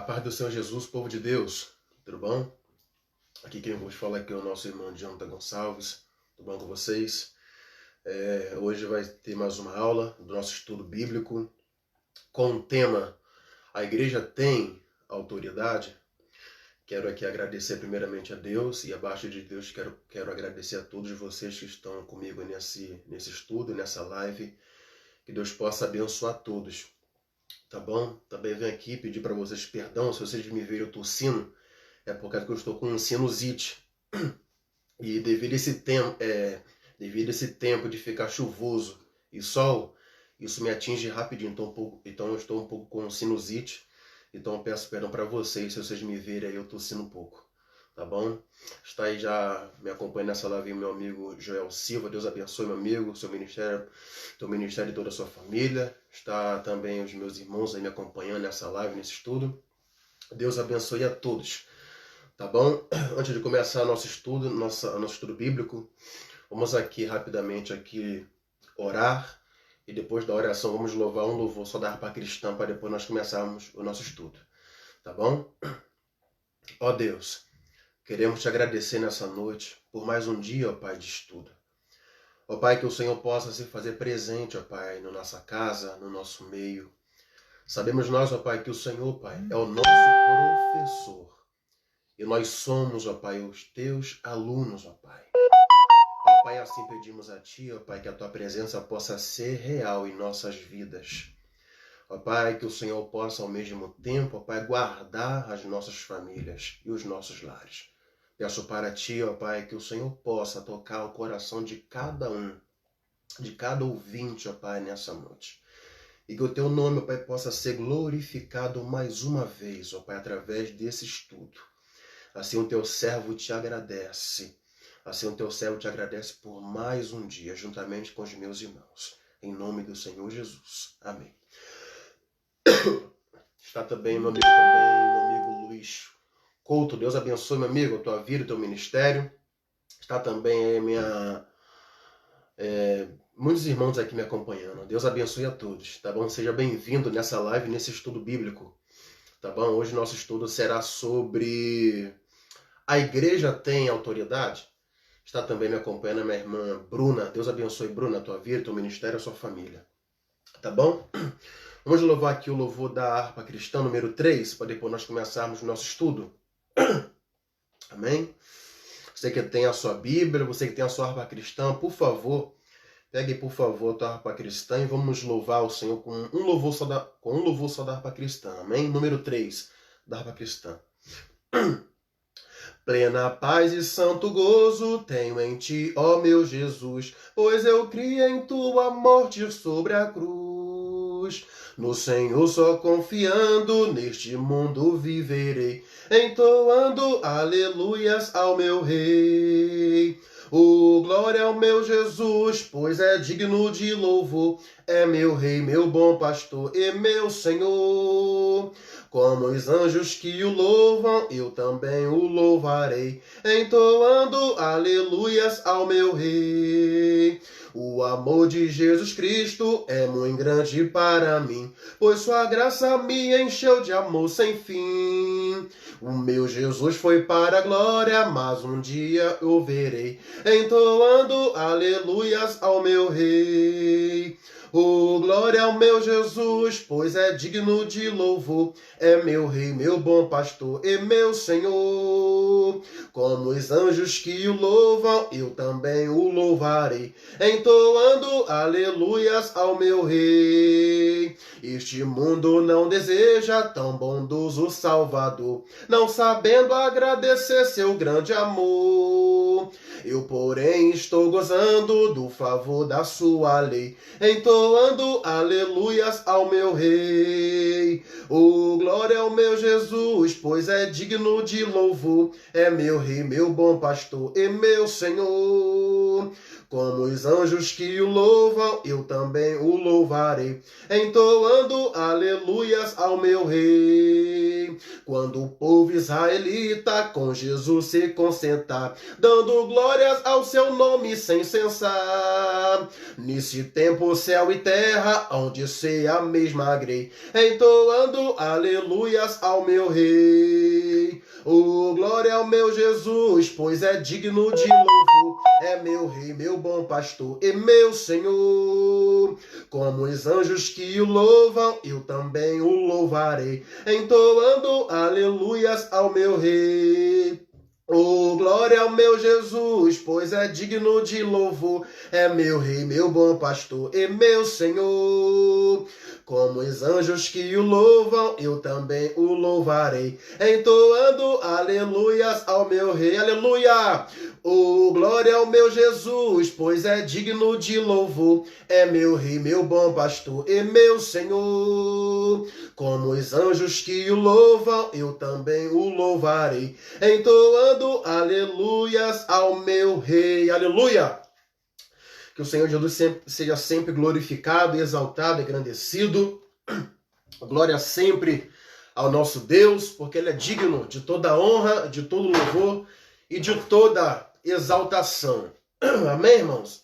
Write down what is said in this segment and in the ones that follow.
paz do Senhor Jesus, povo de Deus, tudo bom? Aqui quem vos fala aqui é o nosso irmão Jonathan Gonçalves, tudo bom com vocês? Hoje vai ter mais uma aula do nosso estudo bíblico com o tema A Igreja Tem Autoridade? Quero aqui agradecer primeiramente a Deus e abaixo de Deus quero agradecer a todos vocês que estão comigo nesse estudo, nessa live, que Deus possa abençoar todos. Tá bom? Também venho aqui pedir para vocês perdão se vocês me verem tossindo, é por causa que eu estou com sinusite. E devido a esse tempo de ficar chuvoso e sol, isso me atinge rapidinho. Então eu estou um pouco com sinusite. Então eu peço perdão para vocês se vocês me verem aí eu tossindo um pouco. Tá bom? Está aí já me acompanhando nessa live meu amigo Joel Silva. Deus abençoe, meu amigo, seu ministério, teu ministério e toda a sua família. Está também os meus irmãos aí me acompanhando nessa live, nesse estudo. Deus abençoe a todos. Tá bom? Antes de começar nosso estudo, nosso estudo bíblico, vamos aqui rapidamente orar. E depois da oração vamos louvar um louvor só da harpa cristã para depois nós começarmos o nosso estudo. Tá bom? Ó Deus, queremos te agradecer nessa noite por mais um dia, ó Pai, de estudo. Ó Pai, que o Senhor possa se fazer presente, ó Pai, na nossa casa, no nosso meio. Sabemos nós, ó Pai, que o Senhor, Pai, é o nosso professor. E nós somos, ó Pai, os teus alunos, ó Pai. Ó Pai, assim pedimos a Ti, ó Pai, que a Tua presença possa ser real em nossas vidas. Ó Pai, que o Senhor possa ao mesmo tempo, ó Pai, guardar as nossas famílias e os nossos lares. Peço para Ti, ó Pai, que o Senhor possa tocar o coração de cada um, de cada ouvinte, ó Pai, nessa noite. E que o Teu nome, ó Pai, possa ser glorificado mais uma vez, ó Pai, através desse estudo. Assim o Teu servo te agradece. Assim o Teu servo te agradece por mais um dia, juntamente com os meus irmãos. Em nome do Senhor Jesus. Amém. Está também meu amigo Luiz Couto. Deus abençoe, meu amigo, a tua vida, o teu ministério. Está também muitos irmãos aqui me acompanhando. Deus abençoe a todos, tá bom? Seja bem-vindo nessa live, nesse estudo bíblico, tá bom? Hoje nosso estudo será sobre a igreja tem autoridade? Está também me acompanhando a minha irmã Bruna. Deus abençoe, Bruna, a tua vida, teu ministério, a sua família. Tá bom? Vamos louvar aqui o louvor da harpa cristã, número 3, para depois nós começarmos o nosso estudo. Amém? Você que tem a sua Bíblia, você que tem a sua harpa cristã, por favor, pegue, por favor, a tua harpa cristã e vamos louvar o Senhor com um louvor só da harpa cristã. Amém? Número 3 da harpa cristã. Plena paz e santo gozo tenho em ti, ó meu Jesus, pois eu criei em tua morte sobre a cruz. No Senhor só confiando, neste mundo viverei, entoando aleluias ao meu Rei. Glória ao meu Jesus, pois é digno de louvor, é meu Rei, meu bom pastor e meu Senhor. Como os anjos que o louvam, eu também o louvarei, entoando aleluias ao meu Rei. O amor de Jesus Cristo é muito grande para mim, pois sua graça me encheu de amor sem fim. O meu Jesus foi para a glória, mas um dia eu verei, entoando aleluias ao meu Rei. Glória ao meu Jesus, pois é digno de louvor, é meu Rei, meu bom pastor e meu Senhor. Como os anjos que o louvam, eu também o louvarei, entoando aleluias ao meu Rei. Este mundo não deseja tão bondoso Salvador, não sabendo agradecer seu grande amor. Eu, porém, estou gozando do favor da sua lei, entoando aleluias ao meu Rei. Glória ao meu Jesus, pois é digno de louvor, é meu Rei, meu bom pastor e meu Senhor. Como os anjos que o louvam, eu também o louvarei, entoando aleluias ao meu Rei. Quando o povo israelita com Jesus se concentrar, dando glória glórias ao seu nome sem cessar. Nesse tempo, céu e terra, onde se a mesma grei, entoando aleluias ao meu rei. Oh, glória ao meu Jesus, pois é digno de louvor. É meu rei, meu bom pastor e meu Senhor. Como os anjos que o louvam, eu também o louvarei, entoando aleluias ao meu rei. Oh, glória ao meu Jesus, pois é digno de louvor. É meu rei, meu bom pastor e meu Senhor. Como os anjos que o louvam, eu também o louvarei, entoando aleluias ao meu rei. Aleluia! Oh, glória ao meu Jesus, pois é digno de louvor. É meu rei, meu bom pastor e meu Senhor. Como os anjos que o louvam, eu também o louvarei, entoando aleluias ao meu rei. Aleluia! Que o Senhor Jesus seja sempre glorificado, exaltado, engrandecido. Glória sempre ao nosso Deus, porque Ele é digno de toda honra, de todo louvor e de toda exaltação. Amém, irmãos?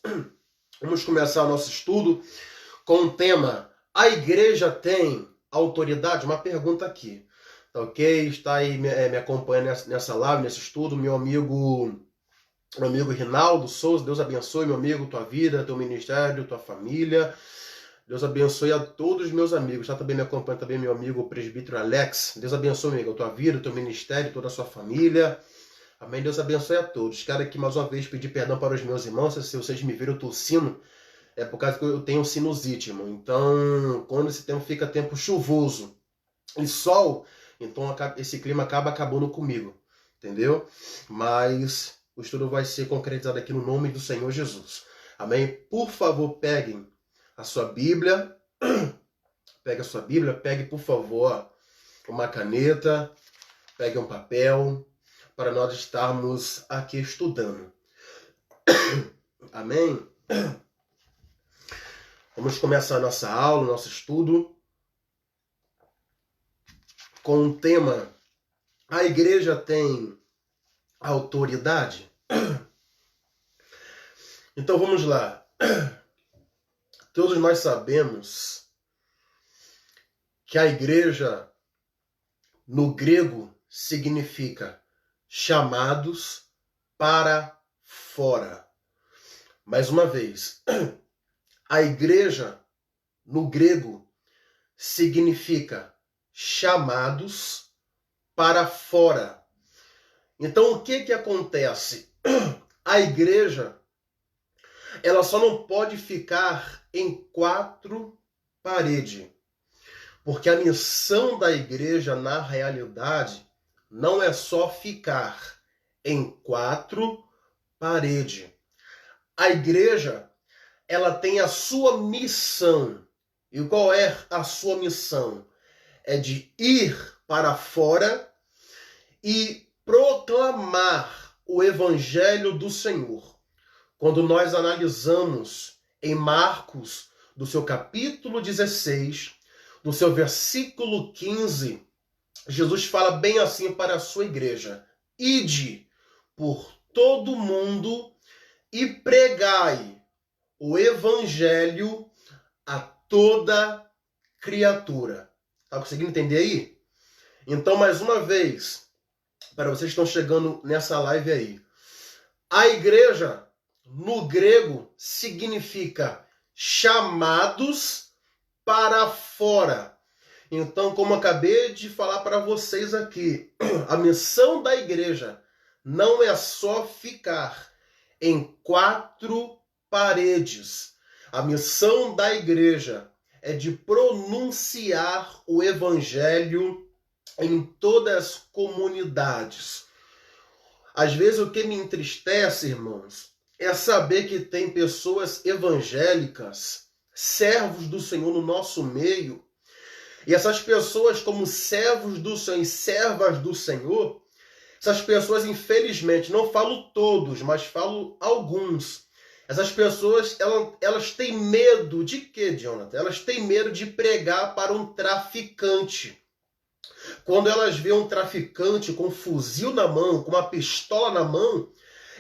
Vamos começar o nosso estudo com o tema: a igreja tem autoridade? Uma pergunta aqui. Tá ok? Está aí me acompanhando nessa live, nesse estudo, meu amigo Rinaldo Souza. Deus abençoe, meu amigo, tua vida, teu ministério, tua família. Deus abençoe a todos os meus amigos. Tá também me acompanha também meu amigo o presbítero Alex. Deus abençoe, amigo, a tua vida, teu ministério, toda a sua família. Amém. Deus abençoe a todos. Quero aqui mais uma vez pedir perdão para os meus irmãos. Se vocês me viram tossindo, é por causa que eu tenho sinusite, irmão. Então, quando esse tempo fica tempo chuvoso e sol, então esse clima acabando comigo. Entendeu? Mas o estudo vai ser concretizado aqui no nome do Senhor Jesus. Amém? Por favor, peguem a sua Bíblia. Pegue a sua Bíblia. Pegue, por favor, uma caneta. Pegue um papel para nós estarmos aqui estudando. Amém? Vamos começar a nossa aula, nosso estudo, com o tema: a igreja tem autoridade? Então vamos lá. Todos nós sabemos que a igreja, no grego, significa chamados para fora. Mais uma vez, a igreja, no grego, significa chamados para fora. Então, o que acontece? A igreja, ela só não pode ficar em quatro paredes, porque a missão da igreja, na realidade, não é só ficar em quatro paredes. A igreja, ela tem a sua missão. E qual é a sua missão? É de ir para fora e proclamar o evangelho do Senhor. Quando nós analisamos em Marcos, do seu capítulo 16, do seu versículo 15, Jesus fala bem assim para a sua igreja: ide por todo mundo e pregai o evangelho a toda criatura. Tá conseguindo entender aí? Então, mais uma vez, para vocês que estão chegando nessa live aí, a igreja, no grego, significa chamados para fora. Então, como acabei de falar para vocês aqui, a missão da igreja não é só ficar em quatro paredes. A missão da igreja é de pronunciar o evangelho em todas as comunidades. Às vezes o que me entristece, irmãos, é saber que tem pessoas evangélicas, servos do Senhor no nosso meio, e essas pessoas, como servos do Senhor e servas do Senhor, essas pessoas, infelizmente, não falo todos, mas falo alguns. Essas pessoas, elas têm medo de quê, Jonathan? Elas têm medo de pregar para um traficante. Quando elas veem um traficante com um fuzil na mão, com uma pistola na mão,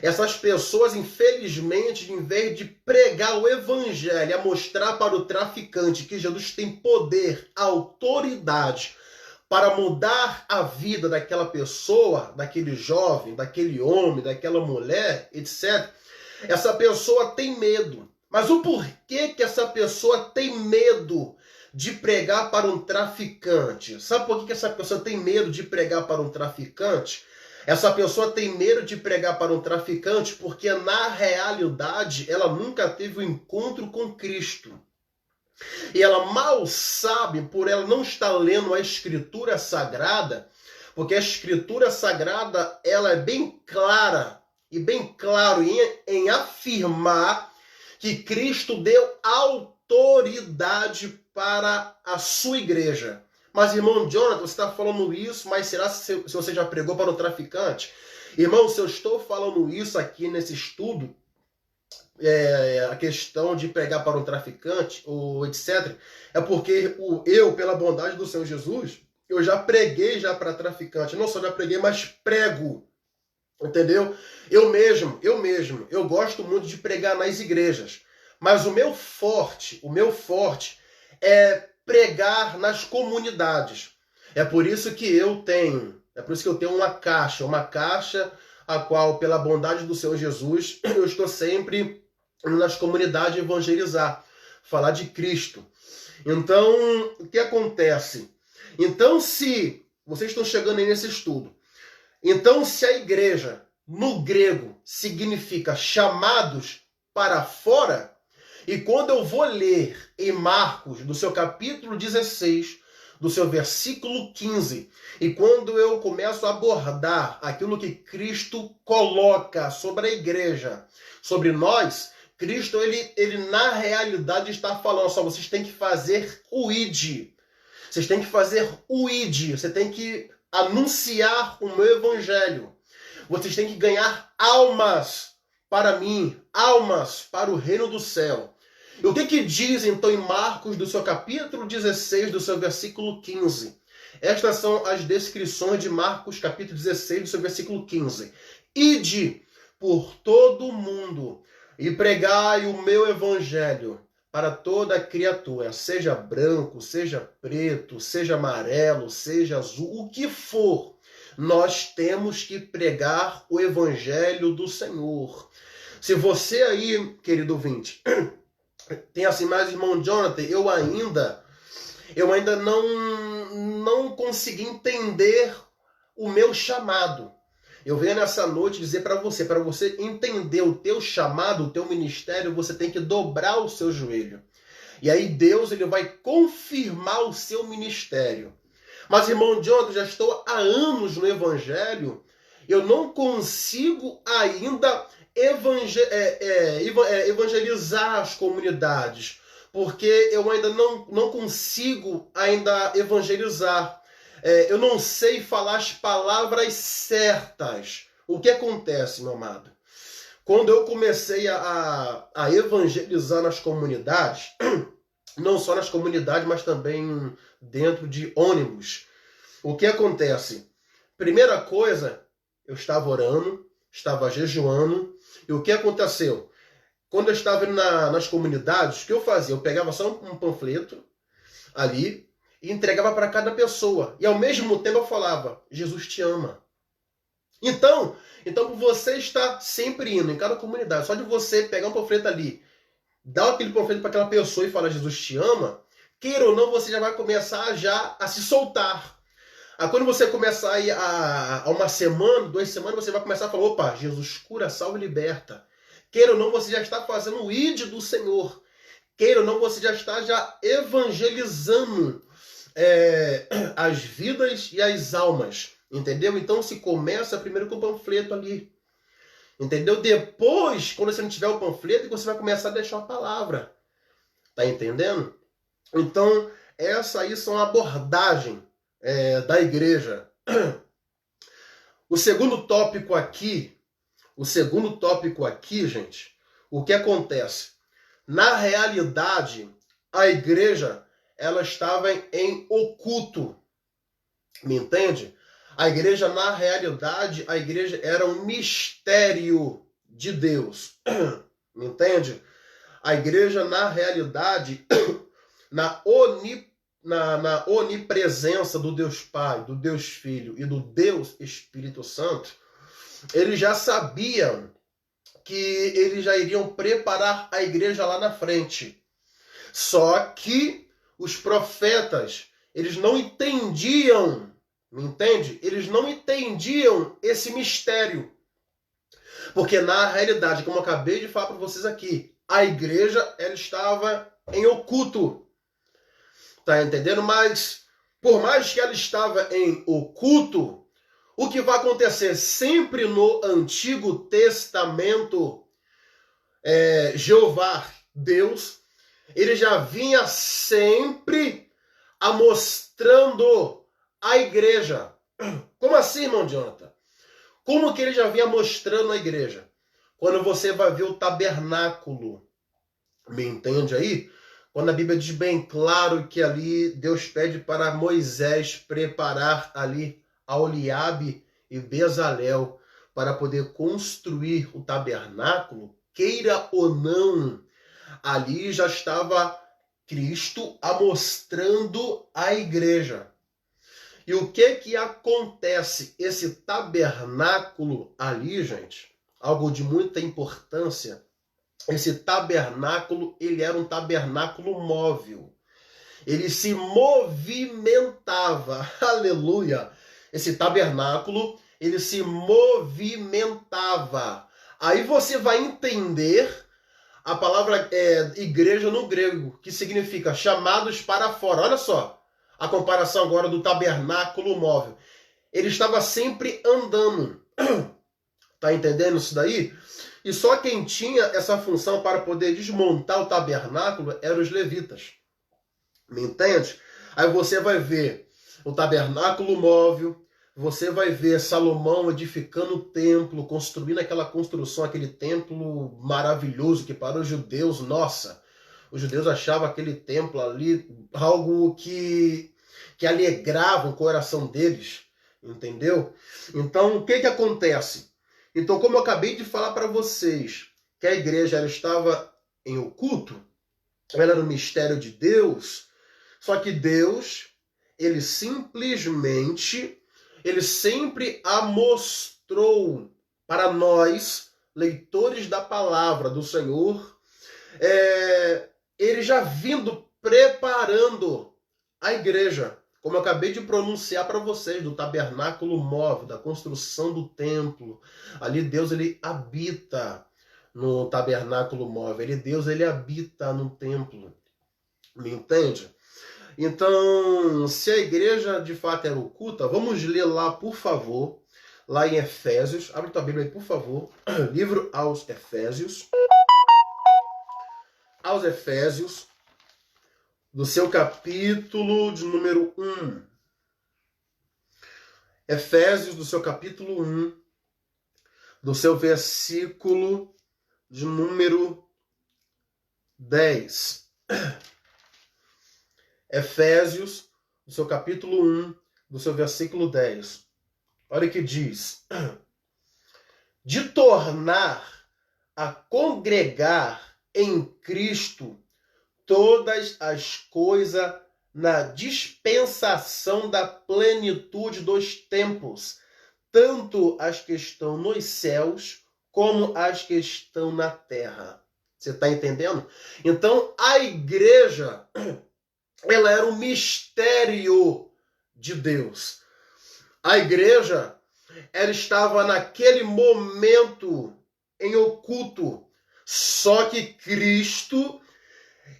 Essas pessoas, infelizmente, em vez de pregar o evangelho, a mostrar para o traficante que Jesus tem poder, autoridade para mudar a vida daquela pessoa, daquele jovem, daquele homem, daquela mulher, etc., essa pessoa tem medo. Mas o porquê que essa pessoa tem medo de pregar para um traficante? Sabe por que essa pessoa tem medo de pregar para um traficante? Essa pessoa tem medo de pregar para um traficante porque, na realidade, ela nunca teve um encontro com Cristo. E ela mal sabe, por ela não estar lendo a Escritura Sagrada, porque a Escritura Sagrada ela é bem clara e bem claro em afirmar que Cristo deu autoridade para a sua igreja. Mas, irmão Jonathan, você está falando isso, mas será se você já pregou para o traficante? Irmão, se eu estou falando isso aqui nesse estudo, a questão de pregar para um traficante, ou etc., é porque eu, pela bondade do Senhor Jesus, eu já preguei já para traficante. Não só já preguei, mas prego. Entendeu? Eu gosto muito de pregar nas igrejas. Mas o meu forte é pregar nas comunidades. É por isso que eu tenho uma caixa a qual, pela bondade do Senhor Jesus, eu estou sempre nas comunidades evangelizar, falar de Cristo. Então, o que acontece? Então, se vocês estão chegando aí nesse estudo, então se a igreja, no grego, significa chamados para fora, e quando eu vou ler em Marcos, do seu capítulo 16, do seu versículo 15, e quando eu começo a abordar aquilo que Cristo coloca sobre a igreja, sobre nós, Cristo, ele na realidade está falando, só vocês têm que fazer o ID. Vocês têm que fazer o ID. Você tem que anunciar o meu evangelho. Vocês têm que ganhar almas para mim, almas para o reino do céu. E o que diz então em Marcos, do seu capítulo 16, do seu versículo 15? Estas são as descrições de Marcos, capítulo 16, do seu versículo 15. Ide por todo o mundo e pregai o meu evangelho para toda criatura, seja branco, seja preto, seja amarelo, seja azul, o que for. Nós temos que pregar o evangelho do Senhor. Se você aí, querido ouvinte, tem assim, mas irmão Jonathan, eu ainda não consegui entender o meu chamado. Eu venho nessa noite dizer para você entender o teu chamado, o teu ministério, você tem que dobrar o seu joelho. E aí Deus ele vai confirmar o seu ministério. Mas, irmão Jonathan, já estou há anos no Evangelho, eu não consigo ainda evangelizar as comunidades, porque eu ainda não consigo ainda evangelizar. Eu não sei falar as palavras certas. O que acontece, meu amado? Quando eu comecei a evangelizar nas comunidades, não só nas comunidades, mas também dentro de ônibus, o que acontece? Primeira coisa, eu estava orando, estava jejuando, e o que aconteceu? Quando eu estava indo nas comunidades, o que eu fazia? Eu pegava só um panfleto ali, e entregava para cada pessoa. E ao mesmo tempo eu falava, Jesus te ama. Então por você estar sempre indo em cada comunidade, só de você pegar um panfleto ali, dar aquele panfleto para aquela pessoa e falar Jesus te ama, queira ou não, você já vai começar já a se soltar. Aí quando você começar a ir a uma semana, 2 semanas, você vai começar a falar, opa, Jesus cura, salva e liberta. Queira ou não, você já está fazendo o ID do Senhor. Queira ou não, você já está evangelizando as vidas e as almas, entendeu? Então se começa primeiro com o panfleto ali, entendeu? Depois, quando você não tiver o panfleto, você vai começar a deixar a palavra, tá entendendo? Então essa aí são a abordagem da igreja. O segundo tópico aqui, gente, o que acontece? Na realidade, a igreja ela estava em oculto. Me entende? A igreja, na realidade, a igreja era um mistério. de Deus. Me entende? A igreja, na realidade, na onipresença do Deus Pai, do Deus Filho e do Deus Espírito Santo, eles já sabiam que eles já iriam preparar a igreja lá na frente. Só que os profetas, eles não entendiam, me entende? Eles não entendiam esse mistério. Porque na realidade, como eu acabei de falar para vocês aqui, a igreja ela estava em oculto. Tá entendendo? Mas, por mais que ela estava em oculto, o que vai acontecer sempre no Antigo Testamento, Jeová, Deus, ele já vinha sempre mostrando a igreja. Como assim, irmão Jonathan? Como que ele já vinha mostrando a igreja? Quando você vai ver o tabernáculo, me entende aí? Quando a Bíblia diz bem claro que ali Deus pede para Moisés preparar ali Aholiabe e Bezalel para poder construir o tabernáculo, queira ou não, ali já estava Cristo mostrando a igreja. E o que acontece? Esse tabernáculo ali, gente, algo de muita importância, esse tabernáculo, ele era um tabernáculo móvel. Ele se movimentava. Aleluia! Esse tabernáculo, ele se movimentava. Aí você vai entender a palavra igreja no grego, que significa chamados para fora. Olha só a comparação agora do tabernáculo móvel. Ele estava sempre andando. Tá entendendo isso daí? E só quem tinha essa função para poder desmontar o tabernáculo eram os levitas. Me entende? Aí você vai ver o tabernáculo móvel, você vai ver Salomão edificando o templo, construindo aquela construção, aquele templo maravilhoso que para os judeus, nossa, os judeus achavam aquele templo ali algo que alegrava o coração deles, entendeu? Então, o que acontece? Então, como eu acabei de falar para vocês, que a igreja ela estava em oculto, ela era um mistério de Deus, só que Deus, ele simplesmente, ele sempre a mostrou para nós, leitores da palavra do Senhor, ele já vindo preparando a igreja, como eu acabei de pronunciar para vocês, do tabernáculo móvel, da construção do templo. Ali Deus, ele habita no tabernáculo móvel. Deus, ele habita no templo. Me entende? Então, se a igreja de fato era oculta, vamos ler lá, por favor, lá em Efésios. Abre tua Bíblia aí, por favor. Livro aos Efésios. Aos Efésios, do seu capítulo de número 1. Efésios, do seu capítulo 1, do seu versículo de número 10. Efésios, do seu capítulo 1, do seu versículo 10. Olha o que diz. De tornar a congregar em Cristo todas as coisas na dispensação da plenitude dos tempos, tanto as que estão nos céus como as que estão na terra. Você está entendendo? Então, a igreja, ela era um mistério de Deus. A igreja, ela estava naquele momento em oculto. Só que Cristo,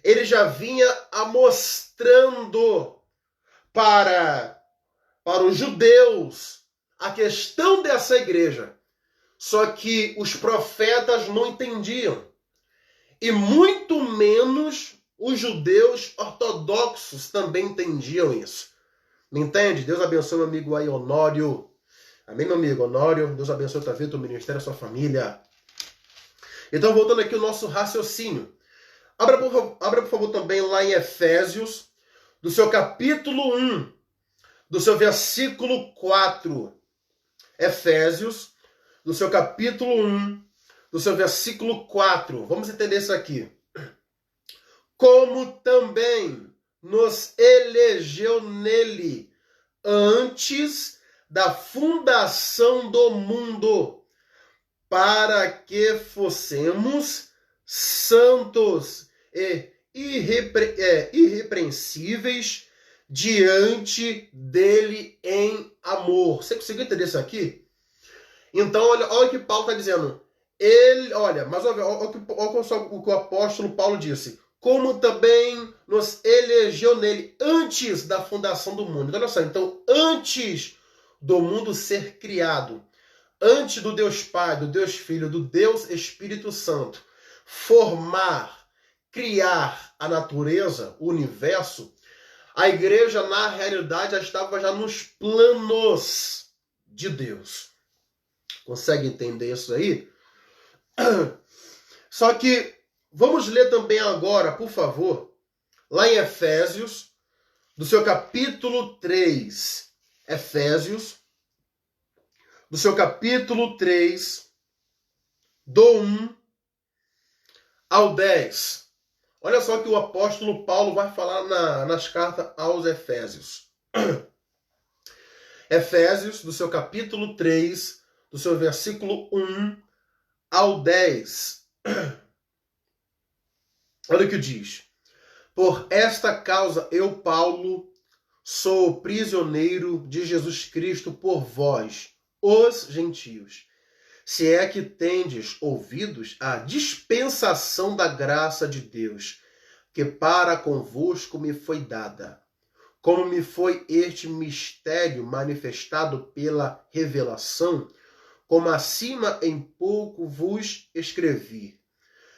ele já vinha mostrando para os judeus a questão dessa igreja. Só que os profetas não entendiam. E muito menos os judeus ortodoxos também entendiam isso. Me entende? Deus abençoe meu amigo aí, Honório. Amém, meu amigo Honório? Deus abençoe tua vida, teu ministério, a sua família. Então, voltando aqui ao nosso raciocínio. Abra, por favor, também lá em Efésios, do seu capítulo 1, do seu versículo 4. Efésios, do seu capítulo 1, do seu versículo 4. Vamos entender isso aqui. Como também nos elegeu nele antes da fundação do mundo, para que fossemos santos e irrepreensíveis diante dele em amor. Você conseguiu entender isso aqui? Então, olha o que Paulo está dizendo. Olha o que o apóstolo Paulo disse. Como também nos elegeu nele antes da fundação do mundo. Então, olha só, então, antes do mundo ser criado, antes do Deus Pai, do Deus Filho, do Deus Espírito Santo formar, criar a natureza, o universo, a igreja, na realidade, já estava nos planos de Deus. Consegue entender isso aí? Só que, vamos ler também agora, por favor, lá em Efésios, do seu capítulo 3. Efésios, do seu capítulo 3, do 1 ao 10. Olha só o que o apóstolo Paulo vai falar nas cartas aos Efésios. Efésios, do seu capítulo 3, do seu versículo 1 ao 10. Olha o que diz. Por esta causa eu, Paulo, sou prisioneiro de Jesus Cristo por vós, os gentios. Se é que tendes ouvidos a dispensação da graça de Deus, que para convosco me foi dada, como me foi este mistério manifestado pela revelação, como acima em pouco vos escrevi,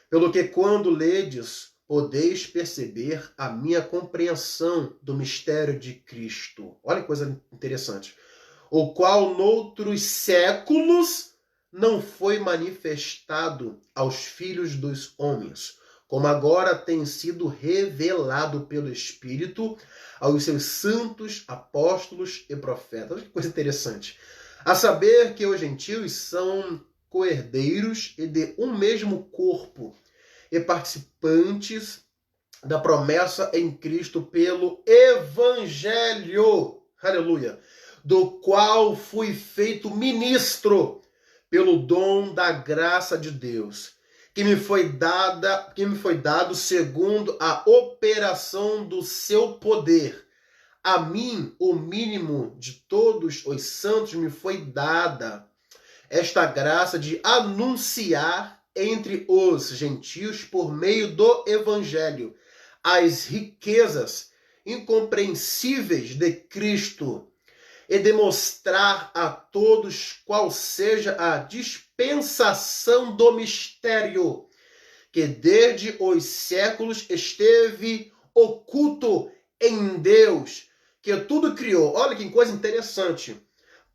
pelo que quando ledes, podeis perceber a minha compreensão do mistério de Cristo. Olha que coisa interessante. O qual noutros séculos não foi manifestado aos filhos dos homens, como agora tem sido revelado pelo Espírito aos seus santos apóstolos e profetas. Olha que coisa interessante. A saber que os gentios são coerdeiros e de um mesmo corpo, e participantes da promessa em Cristo pelo Evangelho, aleluia, do qual fui feito ministro pelo dom da graça de Deus, que me foi dado segundo a operação do seu poder. A mim, o mínimo de todos os santos, me foi dada esta graça de anunciar entre os gentios, por meio do Evangelho, as riquezas incompreensíveis de Cristo, e demonstrar a todos qual seja a dispensação do mistério, que desde os séculos esteve oculto em Deus, que tudo criou. Olha que coisa interessante.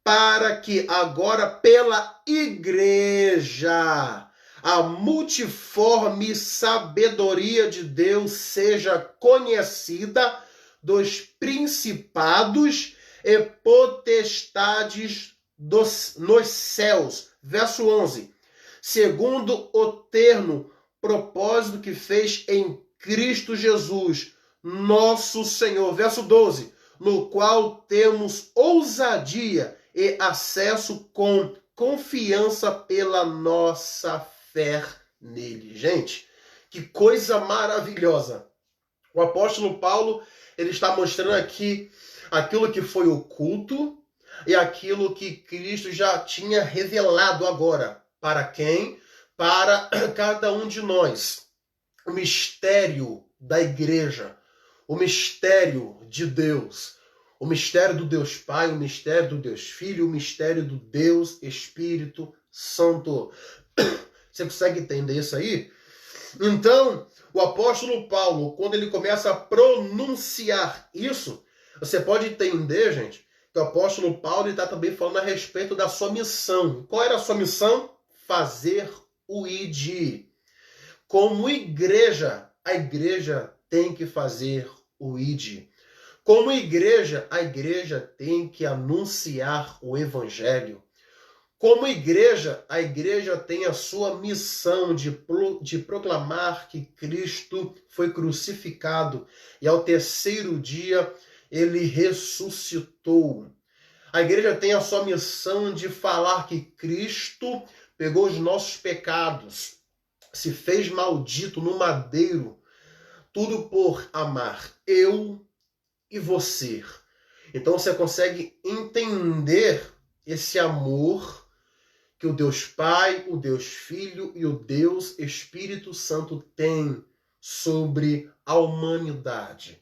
Para que agora pela igreja a multiforme sabedoria de Deus seja conhecida dos principados e potestades nos céus. Verso 11. Segundo o terno propósito que fez em Cristo Jesus, nosso Senhor. Verso 12. No qual temos ousadia e acesso com confiança pela nossa fé nele. Gente, que coisa maravilhosa. O apóstolo Paulo, ele está mostrando aqui aquilo que foi oculto e aquilo que Cristo já tinha revelado agora. Para quem? Para cada um de nós. O mistério da igreja, o mistério de Deus, o mistério do Deus Pai, o mistério do Deus Filho, o mistério do Deus Espírito Santo. Você consegue entender isso aí? Então, o apóstolo Paulo, quando ele começa a pronunciar isso, você pode entender, gente, que o apóstolo Paulo está também falando a respeito da sua missão. Qual era a sua missão? Fazer o ID. Como igreja, a igreja tem que fazer o ID. Como igreja, a igreja tem que anunciar o evangelho. Como igreja, a igreja tem a sua missão de proclamar que Cristo foi crucificado e ao terceiro dia ele ressuscitou. A igreja tem a sua missão de falar que Cristo pegou os nossos pecados, se fez maldito no madeiro, tudo por amar eu e você. Então você consegue entender esse amor que o Deus Pai, o Deus Filho e o Deus Espírito Santo têm sobre a humanidade,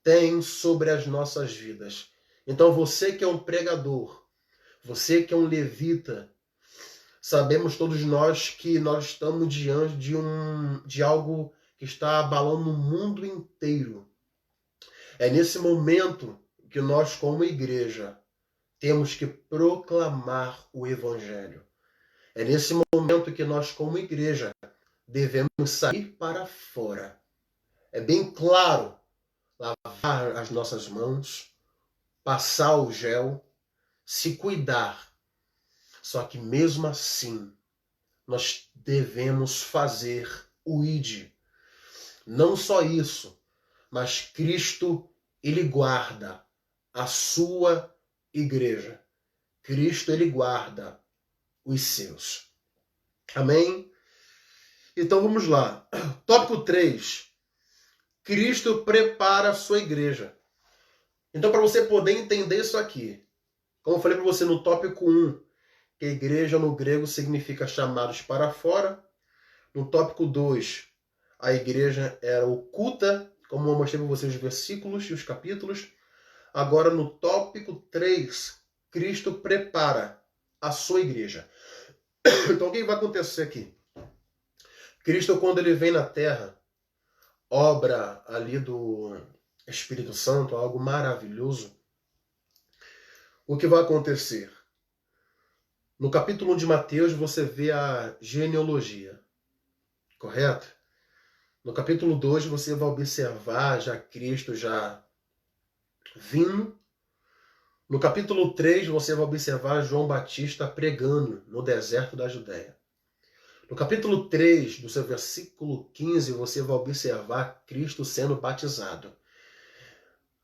têm sobre as nossas vidas. Então você que é um pregador, você que é um levita, sabemos todos nós que nós estamos diante de algo que está abalando o mundo inteiro. É nesse momento que nós, como igreja, temos que proclamar o Evangelho. É nesse momento que nós, como igreja, devemos sair para fora. É bem claro, lavar as nossas mãos, passar o gel, se cuidar. Só que mesmo assim, nós devemos fazer o ID. Não só isso, mas Cristo, ele guarda a sua igreja. Cristo, ele guarda os seus. Amém? Então vamos lá. Tópico 3. Cristo prepara a sua igreja. Então, para você poder entender isso aqui, como eu falei para você no tópico 1, que a igreja no grego significa chamados para fora. No tópico 2, a igreja era oculta, como eu mostrei para vocês os versículos e os capítulos. Agora, no tópico 3, Cristo prepara a sua igreja. Então, o que vai acontecer aqui? Cristo, quando ele vem na Terra, obra ali do Espírito Santo, algo maravilhoso. O que vai acontecer? No capítulo 1 de Mateus, você vê a genealogia, correto? No capítulo 2, você vai observar já Cristo já vindo. No capítulo 3, você vai observar João Batista pregando no deserto da Judéia. No capítulo 3, do seu versículo 15, você vai observar Cristo sendo batizado.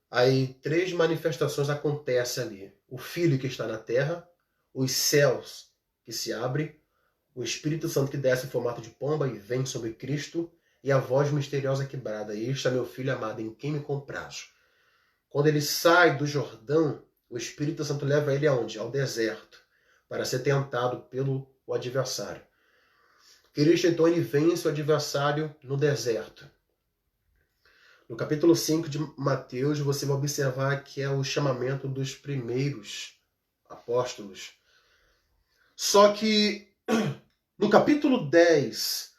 Aí 3 manifestações acontecem ali. O Filho que está na terra, os céus que se abrem, o Espírito Santo que desce em formato de pomba e vem sobre Cristo, e a voz misteriosa quebrada. Este é meu Filho amado, em quem me comprazo. Quando ele sai do Jordão, o Espírito Santo leva ele aonde? Ao deserto, para ser tentado pelo adversário. Cristo, então, ele vence o adversário no deserto. No capítulo 5 de Mateus, você vai observar que é o chamamento dos primeiros apóstolos. Só que no capítulo 10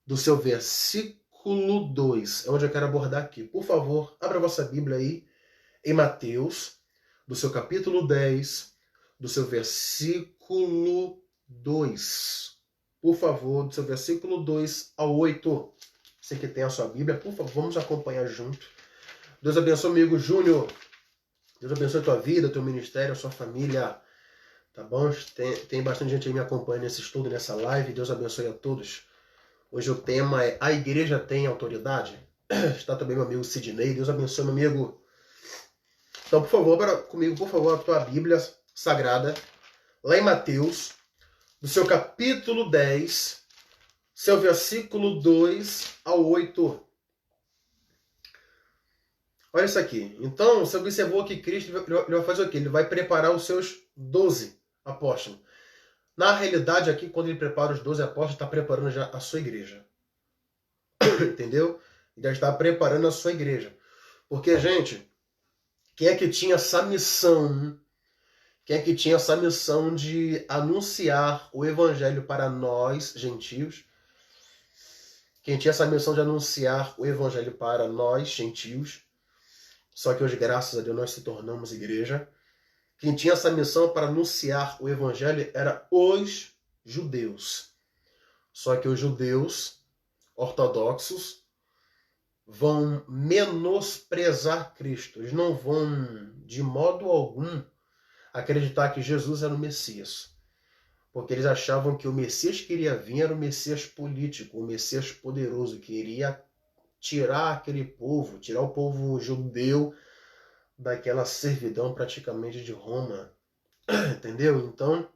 do seu versículo 2, é onde eu quero abordar aqui. Por favor, abra a vossa Bíblia aí em Mateus, do seu capítulo 10, do seu versículo 2. Por favor, do seu versículo 2 ao 8. Você que tem a sua Bíblia, por favor, vamos acompanhar junto. Deus abençoe, amigo Júnior. Deus abençoe a tua vida, teu ministério, a sua família. Tá bom? Tem bastante gente aí me acompanhando nesse estudo, nessa live. Deus abençoe a todos. Hoje o tema é: a igreja tem autoridade? Está também meu amigo Sidney. Deus abençoe, meu amigo. Então, por favor, abra comigo, por favor, a tua Bíblia Sagrada, lá em Mateus, do seu capítulo 10, seu versículo 2 ao 8. Olha isso aqui. Então, você observou que Cristo ele vai fazer o quê? Ele vai preparar os seus 12 apóstolos. Na realidade, aqui, quando ele prepara os 12 apóstolos, está preparando já a sua igreja. Entendeu? Ele já está preparando a sua igreja. Porque, gente, quem é que tinha essa missão? Quem é que tinha essa missão de anunciar o evangelho para nós, gentios? Quem tinha essa missão de anunciar o evangelho para nós, gentios? Só que hoje, graças a Deus, nós se tornamos igreja. Quem tinha essa missão para anunciar o evangelho era os judeus. Só que os judeus ortodoxos vão menosprezar Cristo. Eles não vão, de modo algum, acreditar que Jesus era o Messias. porque eles achavam que o Messias que iria vir era o Messias político, o Messias poderoso, que iria tirar aquele povo, tirar o povo judeu daquela servidão praticamente de Roma. Entendeu? Então,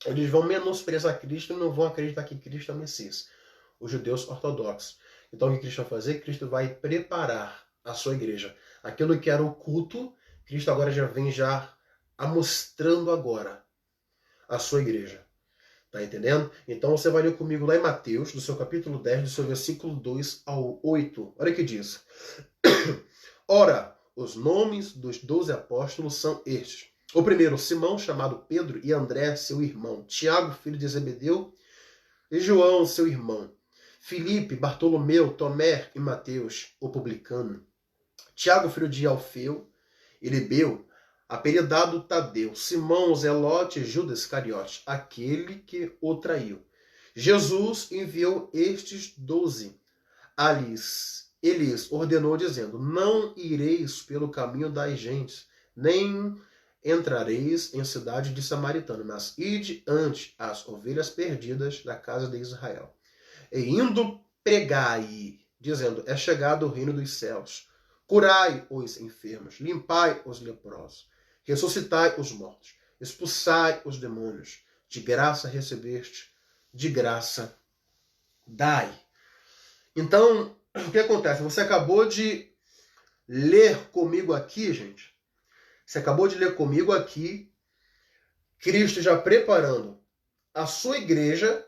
eles vão menosprezar Cristo e não vão acreditar que Cristo é o Messias. Os judeus ortodoxos. Então, o que Cristo vai fazer? Cristo vai preparar a sua igreja. Aquilo que era oculto, Cristo agora já vem mostrando agora a sua igreja. Tá entendendo? Então você vai ler comigo lá em Mateus, do seu capítulo 10, do seu versículo 2 ao 8. Olha o que diz. Ora, os nomes dos 12 apóstolos são estes. O primeiro, Simão, chamado Pedro, e André, seu irmão. Tiago, filho de Zebedeu, e João, seu irmão. Filipe, Bartolomeu, Tomé e Mateus, o publicano. Tiago, filho de Alfeu, e Libeu, apelidado Tadeu, Simão, Zelote e Judas Iscariote, aquele que o traiu. Jesus enviou estes 12. Eles ordenou, dizendo: não ireis pelo caminho das gentes, nem entrareis em cidade de samaritano, mas ide ante as ovelhas perdidas da casa de Israel. E indo pregai, dizendo: é chegado o reino dos céus. Curai os enfermos, limpai os leprosos, ressuscitai os mortos, expulsai os demônios. De graça recebeste, de graça dai. Então, o que acontece? Você acabou de ler comigo aqui, gente. Você acabou de ler comigo aqui, Cristo já preparando a sua igreja,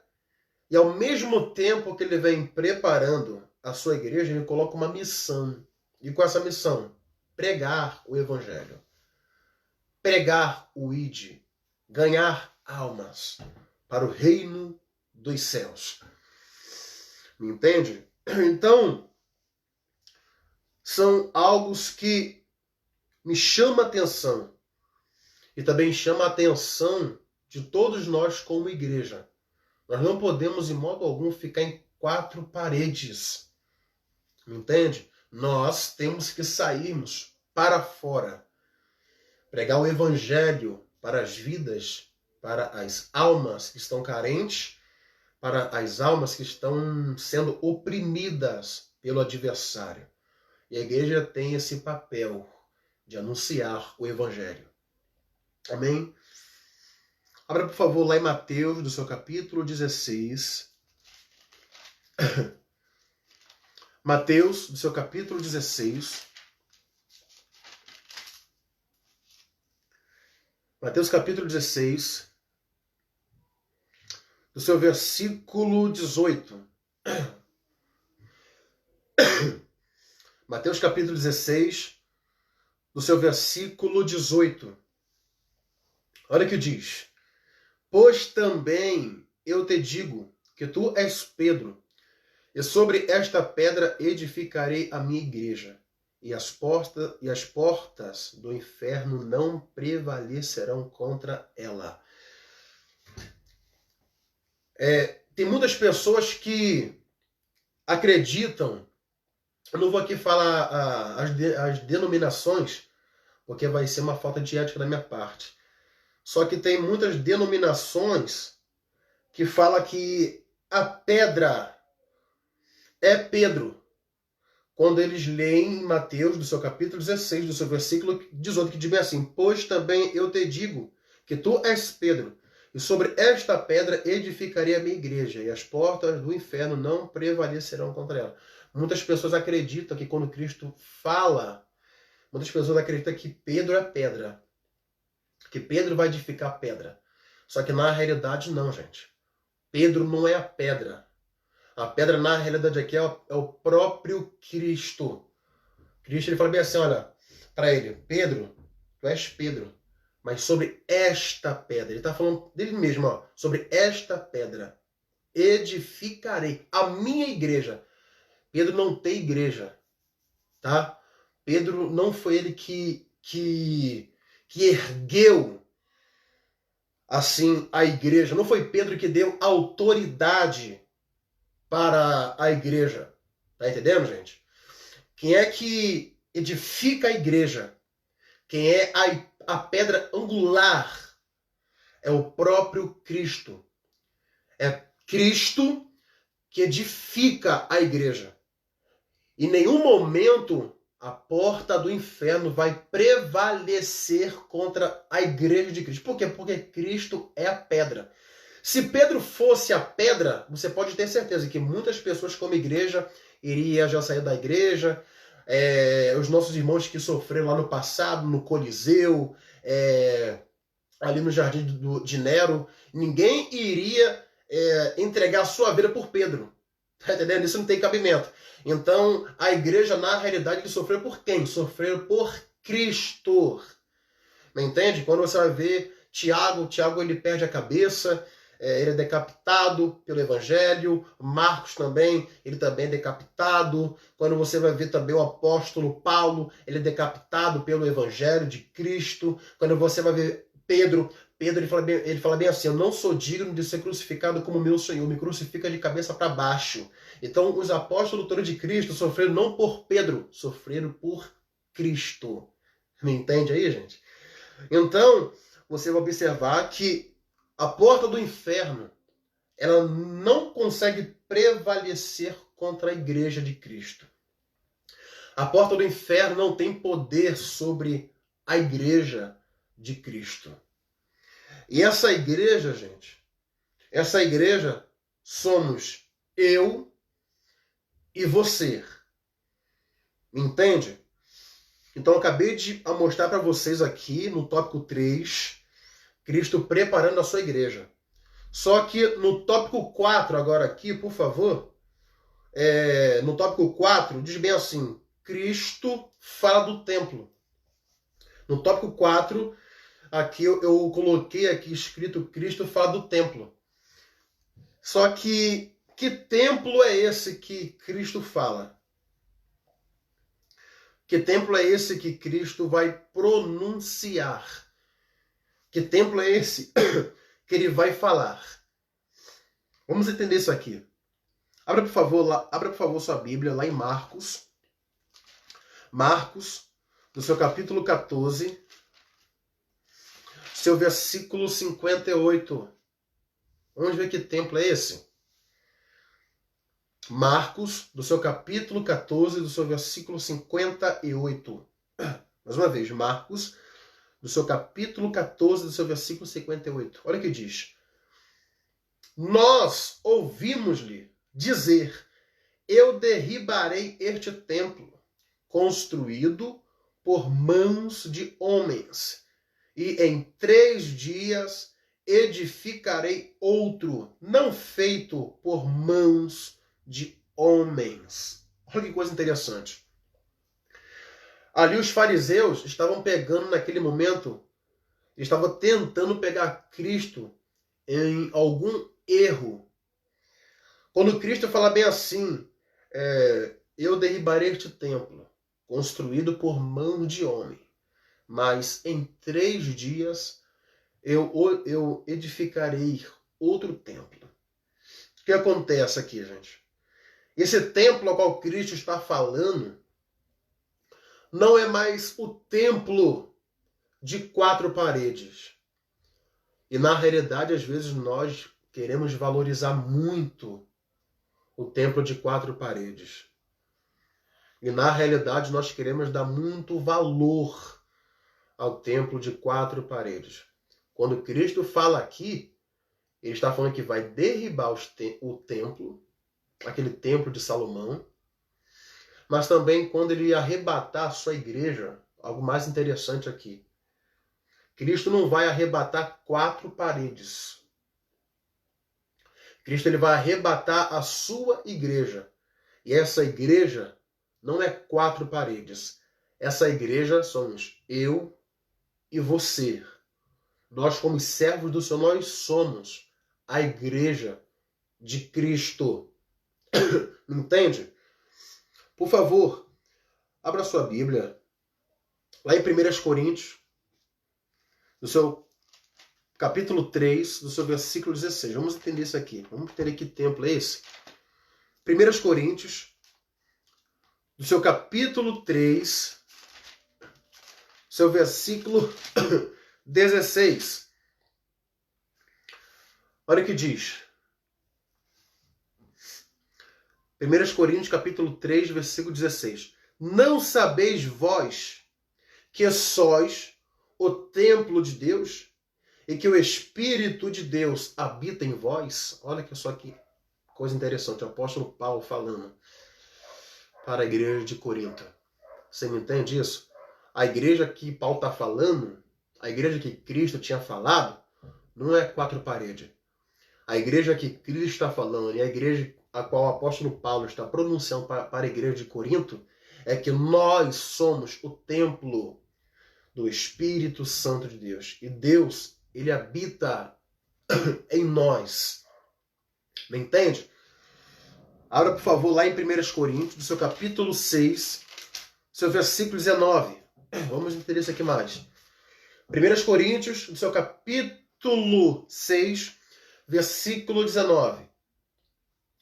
e ao mesmo tempo que ele vem preparando a sua igreja, ele coloca uma missão. E com essa missão, pregar o evangelho. Pregar o ide. Ganhar almas para o reino dos céus. Me entende? Então, são algo que me chama a atenção. E também chama a atenção de todos nós como igreja. Nós não podemos, em modo algum, ficar em 4 paredes. Me entende? Nós temos que sairmos para fora. Pregar o evangelho para as vidas, para as almas que estão carentes, para as almas que estão sendo oprimidas pelo adversário. E a igreja tem esse papel de anunciar o evangelho. Amém? Abra, por favor, lá em Mateus, do seu capítulo 16. Mateus, do seu capítulo 16. Mateus, capítulo 16, do seu versículo 18. Mateus, capítulo 16, do seu versículo 18. Olha o que diz. Pois também eu te digo que tu és Pedro, e sobre esta pedra edificarei a minha igreja, e as portas do inferno não prevalecerão contra ela. Tem muitas pessoas que acreditam, eu não vou aqui falar as denominações, porque vai ser uma falta de ética da minha parte. Só que tem muitas denominações que falam que a pedra é Pedro. Quando eles leem em Mateus, do seu capítulo 16, do seu versículo 18, que diz bem assim: pois também eu te digo que tu és Pedro, e sobre esta pedra edificarei a minha igreja, e as portas do inferno não prevalecerão contra ela. Muitas pessoas acreditam que quando Cristo fala, muitas pessoas acreditam que Pedro é pedra, que Pedro vai edificar a pedra. Só que na realidade não, gente. Pedro não é a pedra. A pedra, na realidade, aqui é o próprio Cristo. Cristo, ele fala bem assim, olha, para ele: Pedro, tu és Pedro, mas sobre esta pedra, ele está falando dele mesmo, ó, sobre esta pedra edificarei a minha igreja. Pedro não tem igreja, tá? Pedro não foi ele que ergueu assim a igreja. Não foi Pedro que deu autoridade para a igreja. Tá entendendo, gente? Quem é que edifica a igreja? Quem é a pedra angular? É o próprio Cristo. É Cristo que edifica a igreja. Em nenhum momento a porta do inferno vai prevalecer contra a igreja de Cristo. Por quê? Porque Cristo é a pedra. Se Pedro fosse a pedra, você pode ter certeza que muitas pessoas como igreja iriam já sair da igreja. Os nossos irmãos que sofreram lá no passado, no Coliseu, ali no Jardim de Nero, ninguém iria entregar a sua vida por Pedro. Tá entendendo? Isso não tem cabimento. Então, a igreja, na realidade, que sofreu por quem? Sofreu por Cristo. Não entende? Quando você vai ver Tiago ele perde a cabeça, ele é decapitado pelo Evangelho. Marcos também, ele também é decapitado. Quando você vai ver também o apóstolo Paulo, ele é decapitado pelo Evangelho de Cristo. Quando você vai ver Pedro ele fala bem assim: eu não sou digno de ser crucificado como meu Senhor, me crucifica de cabeça para baixo. Então, os apóstolos todos de Cristo sofreram não por Pedro, sofreram por Cristo. Me entende aí, gente? Então, você vai observar que a porta do inferno, ela não consegue prevalecer contra a igreja de Cristo. A porta do inferno não tem poder sobre a igreja de Cristo. E essa igreja, gente, essa igreja somos eu e você. Entende? Então eu acabei de mostrar para vocês aqui no tópico 3, Cristo preparando a sua igreja. Só que no tópico 4 agora aqui, por favor, no tópico 4 diz bem assim: Cristo fala do templo. No tópico 4, aqui eu coloquei aqui escrito Cristo fala do templo. Só que templo é esse que Cristo fala? Que templo é esse que Cristo vai pronunciar? Que templo é esse que ele vai falar? Vamos entender isso aqui. Abra por favor sua Bíblia lá em Marcos. Marcos, no seu capítulo 14, seu versículo 58. Vamos ver que templo é esse? Marcos, do seu capítulo 14, do seu versículo 58. Mais uma vez, Marcos, do seu capítulo 14, do seu versículo 58. Olha o que diz. Nós ouvimos-lhe dizer: eu derribarei este templo, construído por mãos de homens, e em 3 dias edificarei outro, não feito por mãos de homens. Olha que coisa interessante. Ali os fariseus estavam pegando naquele momento, estavam tentando pegar Cristo em algum erro. Quando Cristo fala bem assim, eu derribarei este templo, construído por mão de homem, mas em 3 dias eu edificarei outro templo. O que acontece aqui, gente? Esse templo ao qual Cristo está falando não é mais o templo de 4 paredes. E na realidade, às vezes, nós queremos valorizar muito o templo de 4 paredes. E na realidade, nós queremos dar muito valor ao templo de 4 paredes. Quando Cristo fala aqui, ele está falando que vai derribar o templo, aquele templo de Salomão, mas também quando ele arrebatar a sua igreja, algo mais interessante aqui. Cristo não vai arrebatar 4 paredes. Cristo ele vai arrebatar a sua igreja. E essa igreja não é 4 paredes. Essa igreja somos eu e você. Nós, como servos do Senhor, nós somos a igreja de Cristo. Entende? Por favor, abra sua Bíblia. Lá em 1 Coríntios, no seu capítulo 3, do seu versículo 16. Vamos entender isso aqui. Vamos entender que templo é esse. 1 Coríntios, do seu capítulo 3, seu versículo 16. Olha o que diz. 1 Coríntios capítulo 3, versículo 16. Não sabeis vós que sois o templo de Deus e que o Espírito de Deus habita em vós? Olha que só que coisa interessante, o apóstolo Paulo falando para a igreja de Corinto. Você me entende isso? A igreja que Paulo está falando, a igreja que Cristo tinha falado, não é quatro paredes. A igreja que Cristo está falando e a igreja a qual o apóstolo Paulo está pronunciando para a igreja de Corinto é que nós somos o templo do Espírito Santo de Deus. E Deus, ele habita em nós. Me entende? Abra, por favor, lá em 1 Coríntios, do seu capítulo 6, seu versículo 19. Vamos entender isso aqui mais. 1 Coríntios, do seu capítulo 6, versículo 19.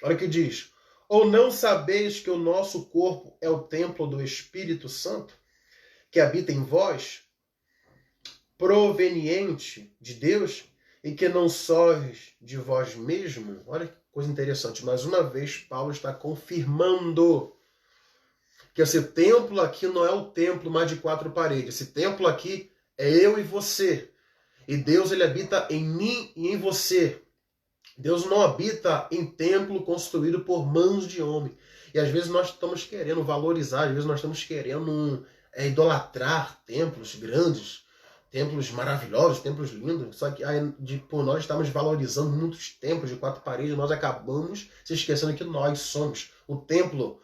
Olha o que diz. Ou não sabeis que o nosso corpo é o templo do Espírito Santo, que habita em vós, proveniente de Deus, e que não sois de vós mesmo? Olha que coisa interessante. Mais uma vez, Paulo está confirmando que esse templo aqui não é o templo mais de quatro paredes. Esse templo aqui é eu e você. E Deus, ele habita em mim e em você. Deus não habita em templo construído por mãos de homem. E às vezes nós estamos querendo valorizar, às vezes nós estamos querendo idolatrar templos grandes, templos maravilhosos, templos lindos. Só que por nós estamos valorizando muitos templos de quatro paredes, nós acabamos se esquecendo que nós somos o templo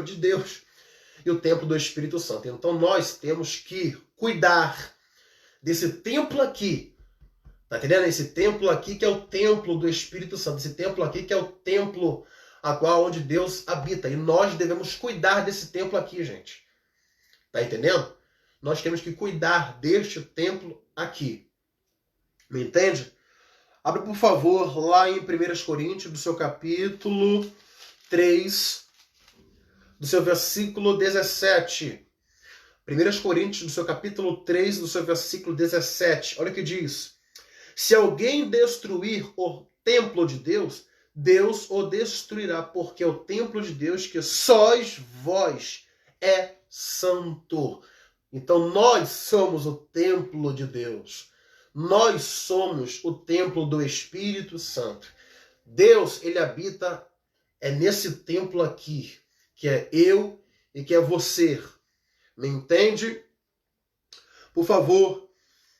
de Deus e o templo do Espírito Santo. Então nós temos que cuidar desse templo aqui. Tá entendendo? Esse templo aqui que é o templo do Espírito Santo. Esse templo aqui que é o templo onde Deus habita. E nós devemos cuidar desse templo aqui, gente. Tá entendendo? Nós temos que cuidar deste templo aqui. Me entende? Abre, por favor, lá em 1 Coríntios, do seu capítulo 3, do seu versículo 17. 1 Coríntios, do seu capítulo 3, do seu versículo 17. Olha o que diz. Se alguém destruir o templo de Deus, Deus o destruirá, porque o templo de Deus, que sois vós, é santo. Então nós somos o templo de Deus. Nós somos o templo do Espírito Santo. Deus, ele habita nesse templo aqui, que é eu e que é você. Me entende? Por favor,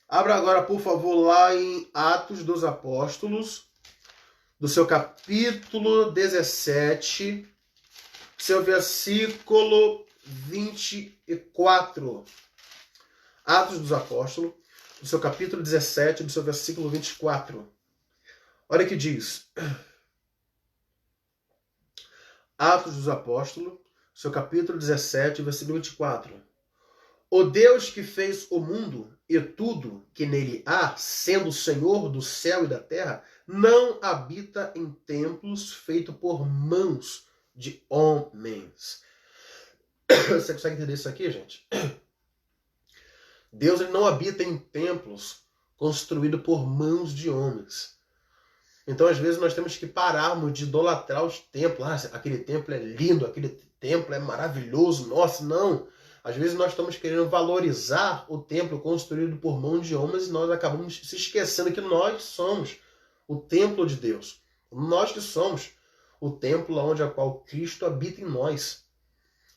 abra agora, por favor, lá em Atos dos Apóstolos, do seu capítulo 17, seu versículo 24. Atos dos Apóstolos, do seu capítulo 17, do seu versículo 24. Olha o que diz. Atos dos Apóstolos, seu capítulo 17, versículo 24. O Deus que fez o mundo e tudo que nele há, sendo o Senhor do céu e da terra, não habita em templos feitos por mãos de homens. Você consegue entender isso aqui, gente? Deus, ele não habita em templos construídos por mãos de homens. Então, às vezes, nós temos que pararmos de idolatrar os templos. Aquele templo é lindo, aquele templo é maravilhoso. Nossa, não. Às vezes nós estamos querendo valorizar o templo construído por mãos de homens e nós acabamos se esquecendo que nós somos o templo de Deus. Nós que somos o templo onde a qual Cristo habita em nós.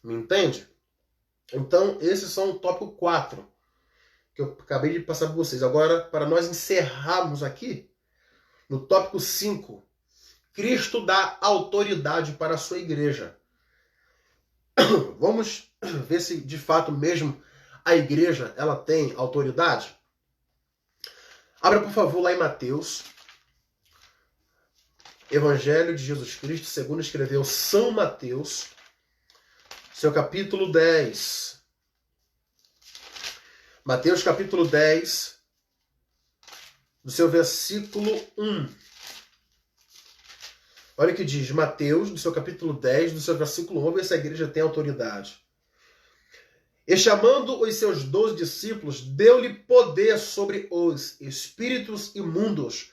Me entende? Então, esses são o tópico 4 que eu acabei de passar para vocês. Agora, para nós encerrarmos aqui, no tópico 5, Cristo dá autoridade para a sua igreja. Vamos ver se de fato mesmo a igreja ela tem autoridade? Abra, por favor, lá em Mateus, Evangelho de Jesus Cristo, segundo escreveu São Mateus, seu capítulo 10. Mateus capítulo 10, do seu versículo 1. Olha o que diz Mateus, do seu capítulo 10, do seu versículo 1, ver se a igreja tem autoridade. E chamando os seus 12 discípulos, deu-lhe poder sobre os espíritos imundos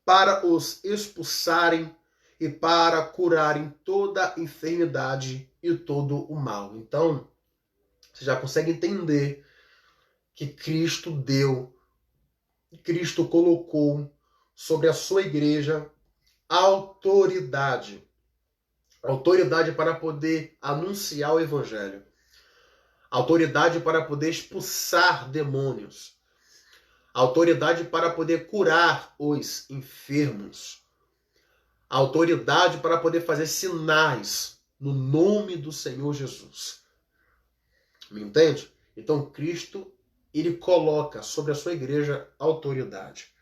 para os expulsarem e para curarem toda enfermidade e todo o mal. Então, você já consegue entender que Cristo Cristo colocou sobre a sua igreja autoridade. Autoridade para poder anunciar o evangelho. Autoridade para poder expulsar demônios. Autoridade para poder curar os enfermos. Autoridade para poder fazer sinais no nome do Senhor Jesus. Me entende? Então Cristo, ele coloca sobre a sua igreja autoridade.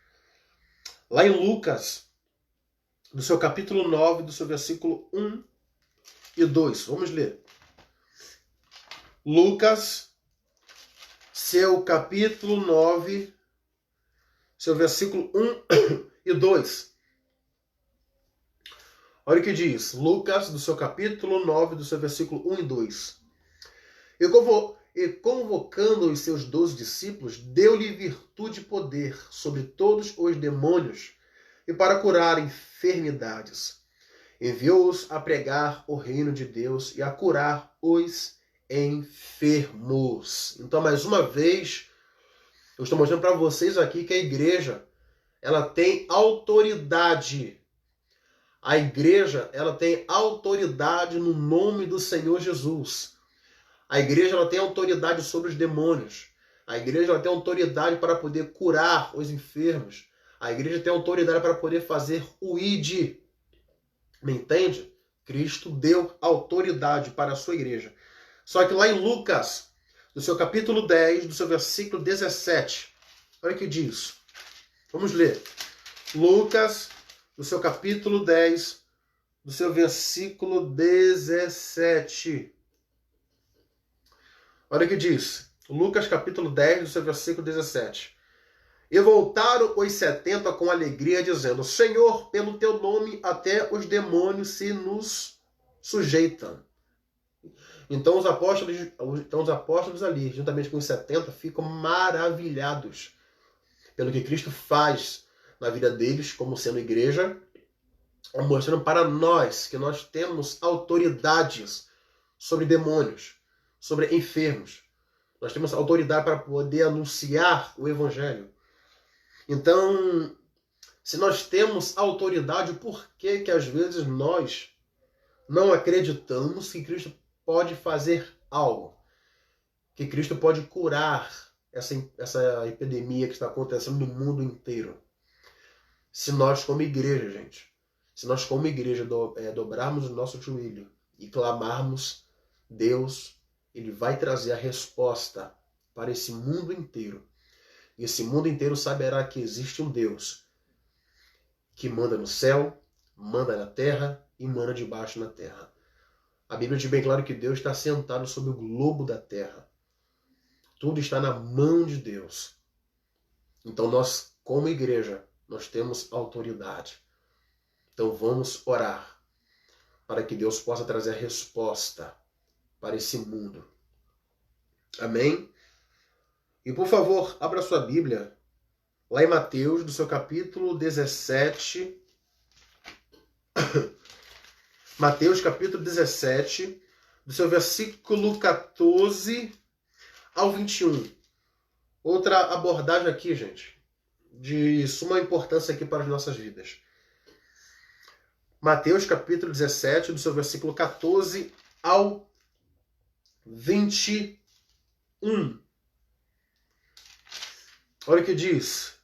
Lá em Lucas, do seu capítulo 9, do seu versículo 1 e 2. Vamos ler. Lucas, seu capítulo 9, seu versículo 1 e 2. Olha o que diz. Lucas, do seu capítulo 9, do seu versículo 1 e 2. E convocando os seus 12 discípulos, deu-lhe virtude e poder sobre todos os demônios e para curar enfermidades. Enviou-os a pregar o reino de Deus e a curar os enfermos. Então, mais uma vez, eu estou mostrando para vocês aqui que a igreja, ela tem autoridade. A igreja, ela tem autoridade no nome do Senhor Jesus. A igreja, ela tem autoridade sobre os demônios. A igreja, ela tem autoridade para poder curar os enfermos. A igreja tem autoridade para poder fazer o ID. Me entende? Cristo deu autoridade para a sua igreja. Só que lá em Lucas, do seu capítulo 10, do seu versículo 17, olha o que diz. Vamos ler. Lucas, do seu capítulo 10, do seu versículo 17. Olha o que diz. Lucas, capítulo 10, do seu versículo 17. E voltaram os 70 com alegria, dizendo: Senhor, pelo teu nome até os demônios se nos sujeitam. Então os apóstolos ali, juntamente com os 70, ficam maravilhados pelo que Cristo faz na vida deles, como sendo igreja, mostrando para nós que nós temos autoridades sobre demônios, sobre enfermos. Nós temos autoridade para poder anunciar o evangelho. Então, se nós temos autoridade, por que às vezes nós não acreditamos que Cristo pode fazer algo? Que Cristo pode curar essa epidemia que está acontecendo no mundo inteiro? Se nós como igreja, gente, se nós como igreja dobrarmos o nosso joelho e clamarmos, Deus, Ele vai trazer a resposta para esse mundo inteiro. E esse mundo inteiro saberá que existe um Deus que manda no céu, manda na terra e manda debaixo na terra. A Bíblia diz bem claro que Deus está sentado sobre o globo da terra. Tudo está na mão de Deus. Então nós, como igreja, nós temos autoridade. Então vamos orar para que Deus possa trazer a resposta para esse mundo. Amém? E por favor, abra sua Bíblia lá em Mateus, do seu capítulo 17. Mateus, capítulo 17, do seu versículo 14 ao 21. Outra abordagem aqui, gente, de suma importância aqui para as nossas vidas. Mateus, capítulo 17, do seu versículo 14 ao 21. Olha o que diz.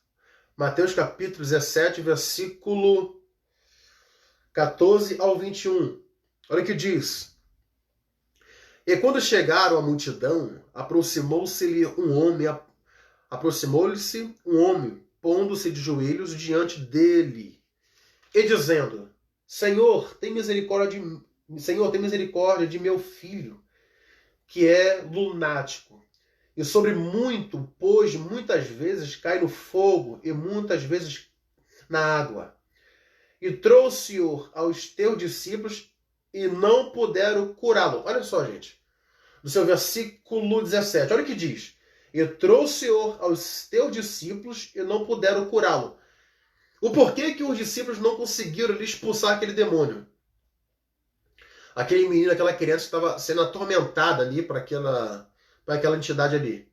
Mateus capítulo 17, versículo 14 ao 21. Olha o que diz. E quando chegaram à multidão, aproximou-se um homem, pondo-se de joelhos diante dele, e dizendo: Senhor, tem misericórdia de meu filho, que é lunático. E sobre muito, pois muitas vezes cai no fogo e muitas vezes na água. E trouxe-o aos teus discípulos e não puderam curá-lo. Olha só, gente. No seu versículo 17, olha o que diz. E trouxe-o aos teus discípulos e não puderam curá-lo. O porquê que os discípulos não conseguiram ali expulsar aquele demônio? Aquele menino, aquela criança que estava sendo atormentada ali por aquela entidade ali,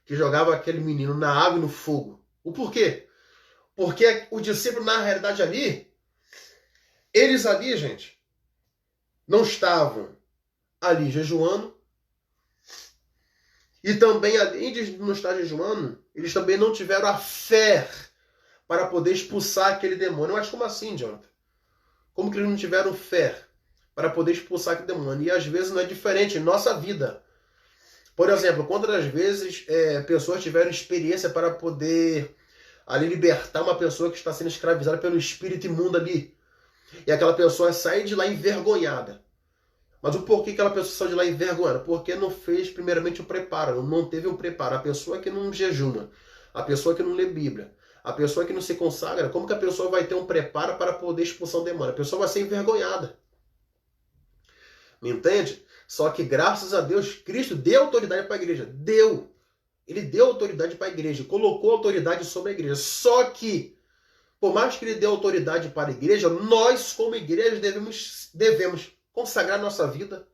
que jogava aquele menino na água e no fogo. O porquê? Porque os discípulos, na realidade ali, eles ali, gente, não estavam ali jejuando, e também, além de não estar jejuando, eles também não tiveram a fé para poder expulsar aquele demônio. Mas como assim, Jonathan? Como que eles não tiveram fé para poder expulsar aquele demônio? E às vezes não é diferente em nossa vida. Por exemplo, quantas vezes pessoas tiveram experiência para poder ali libertar uma pessoa que está sendo escravizada pelo espírito imundo ali. E aquela pessoa sai de lá envergonhada. Mas o porquê que aquela pessoa saiu de lá envergonhada? Porque não fez primeiramente o preparo, não teve um preparo. A pessoa que não jejuma, a pessoa que não lê Bíblia, a pessoa que não se consagra, como que a pessoa vai ter um preparo para poder expulsar o demônio? A pessoa vai ser envergonhada. Me entende? Só que graças a Deus, Cristo deu autoridade para a igreja. Deu. Ele deu autoridade para a igreja, colocou autoridade sobre a igreja. Só que, por mais que ele dê autoridade para a igreja, nós como igreja devemos consagrar nossa vida,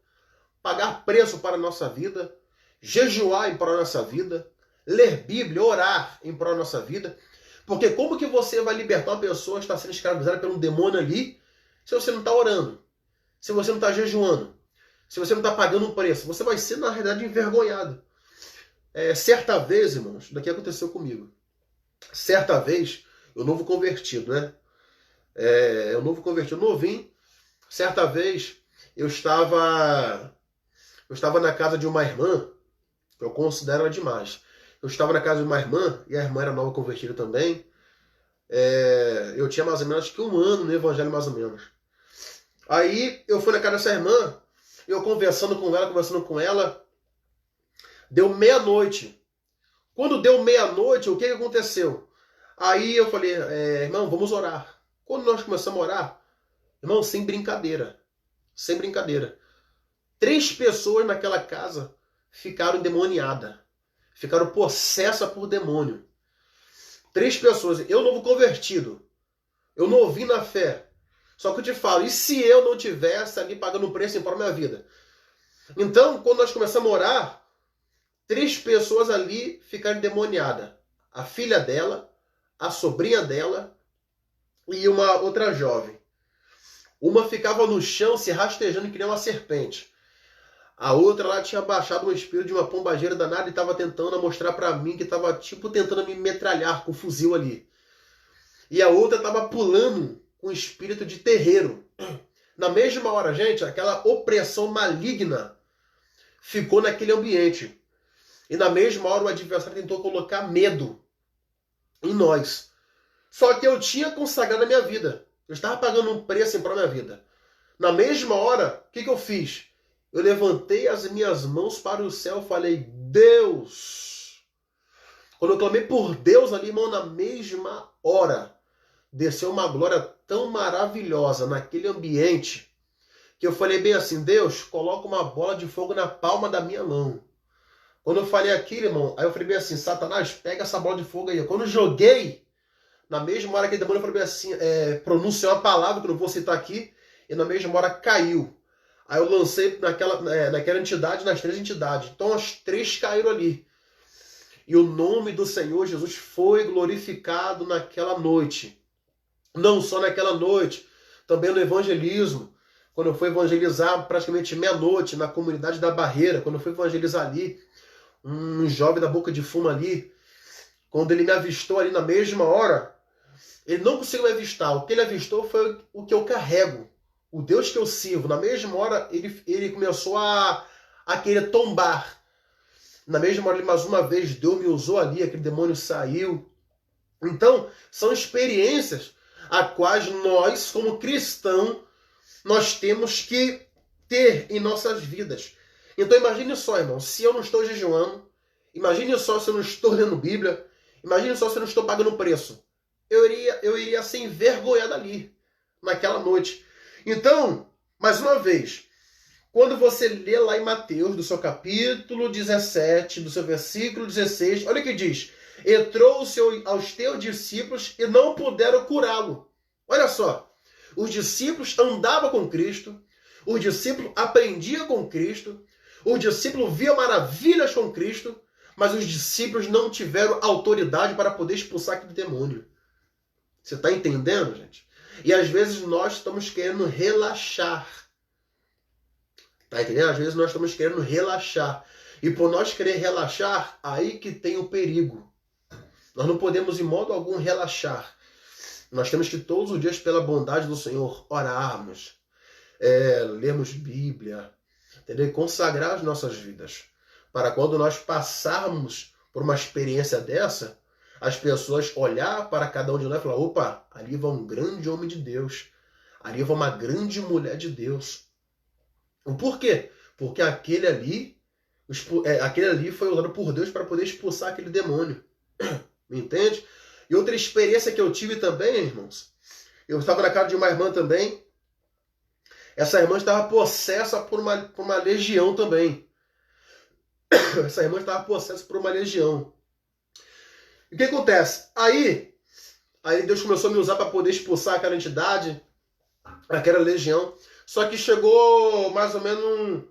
pagar preço para a nossa vida, jejuar em prol da nossa vida, ler Bíblia, orar em prol da nossa vida. Porque como que você vai libertar uma pessoa que está sendo escravizada por um demônio ali, se você não está orando, se você não está jejuando, se você não está pagando um preço? Você vai ser, na realidade, envergonhado. Certa vez, irmãos, daqui aconteceu comigo. Certa vez, eu novo convertido, né? Eu novo convertido, novinho. Certa vez, eu estava na casa de uma irmã, que eu considero ela demais. Eu estava na casa de uma irmã, e a irmã era nova convertida também. Eu tinha mais ou menos que 1 ano no evangelho, mais ou menos. Aí, eu fui na casa dessa irmã, eu conversando com ela, deu meia-noite. Quando deu meia-noite, o que aconteceu? Aí eu falei, irmão, vamos orar. Quando nós começamos a orar, irmão, sem brincadeira, 3 pessoas naquela casa ficaram endemoniadas, ficaram possessas por demônio. 3 pessoas, eu novo convertido, eu novinho na fé. Só que eu te falo, e se eu não tivesse ali pagando um preço em prol da minha vida? Então, quando nós começamos a orar, 3 pessoas ali ficaram endemoniadas. A filha dela, a sobrinha dela e uma outra jovem. Uma ficava no chão se rastejando que nem uma serpente. A outra lá tinha baixado um espírito de uma pombageira danada e estava tentando mostrar para mim que estava tipo tentando me metralhar com um fuzil ali. E a outra estava pulando com espírito de terreiro. Na mesma hora, gente, aquela opressão maligna ficou naquele ambiente. E na mesma hora o adversário tentou colocar medo em nós. Só que eu tinha consagrado a minha vida. Eu estava pagando um preço em prol da minha vida. Na mesma hora, o que eu fiz? Eu levantei as minhas mãos para o céu e falei, Deus. Quando eu clamei por Deus ali, irmão, na mesma hora, desceu uma glória tão maravilhosa naquele ambiente, que eu falei bem assim, Deus, coloca uma bola de fogo na palma da minha mão. Quando eu falei aquilo, irmão, aí eu falei bem assim, Satanás, pega essa bola de fogo aí. Quando eu joguei, na mesma hora que o demônio falou bem assim, pronunciou uma palavra que eu não vou citar aqui, e na mesma hora caiu. Aí eu lancei naquela entidade, nas 3 entidades. Então as 3 caíram ali. E o nome do Senhor Jesus foi glorificado naquela noite. Não só naquela noite, também no evangelismo. Quando eu fui evangelizar praticamente meia-noite na comunidade da Barreira, quando eu fui evangelizar ali, um jovem da Boca de Fumo ali, quando ele me avistou ali na mesma hora, ele não conseguiu me avistar. O que ele avistou foi o que eu carrego. O Deus que eu sirvo. Na mesma hora, ele começou a querer tombar. Na mesma hora, mais uma vez, Deus me usou ali, aquele demônio saiu. Então, são experiências a quais nós, como cristãos, nós temos que ter em nossas vidas. Então, imagine só, irmão, se eu não estou jejuando, imagine só se eu não estou lendo Bíblia, imagine só se eu não estou pagando preço. Eu iria ser envergonhado ali, naquela noite. Então, mais uma vez, quando você lê lá em Mateus, do seu capítulo 17, do seu versículo 16, olha o que diz. e trouxe aos teus discípulos e não puderam curá-lo. Olha só, os discípulos andavam com Cristo, os discípulos aprendiam com Cristo, os discípulos viam maravilhas com Cristo, mas os discípulos não tiveram autoridade para poder expulsar aquele demônio. Você está entendendo, gente? E às vezes nós estamos querendo relaxar. Tá entendendo? Às vezes nós estamos querendo relaxar. E por nós querer relaxar, aí que tem o perigo. Nós não podemos em modo algum relaxar. Nós temos que todos os dias, pela bondade do Senhor, orarmos, lermos Bíblia, entendeu? Consagrar as nossas vidas. Para quando nós passarmos por uma experiência dessa, as pessoas olhar para cada um de nós e falar, opa, ali vai um grande homem de Deus. Ali vai uma grande mulher de Deus. Por quê? Porque aquele ali foi usado por Deus para poder expulsar aquele demônio. Me entende? E outra experiência que eu tive também, irmãos, eu estava na casa de uma irmã também. Essa irmã estava possessa por uma legião também. Essa irmã estava possessa por uma legião. E o que acontece? Aí Deus começou a me usar para poder expulsar aquela entidade, aquela legião. Só que chegou mais ou menos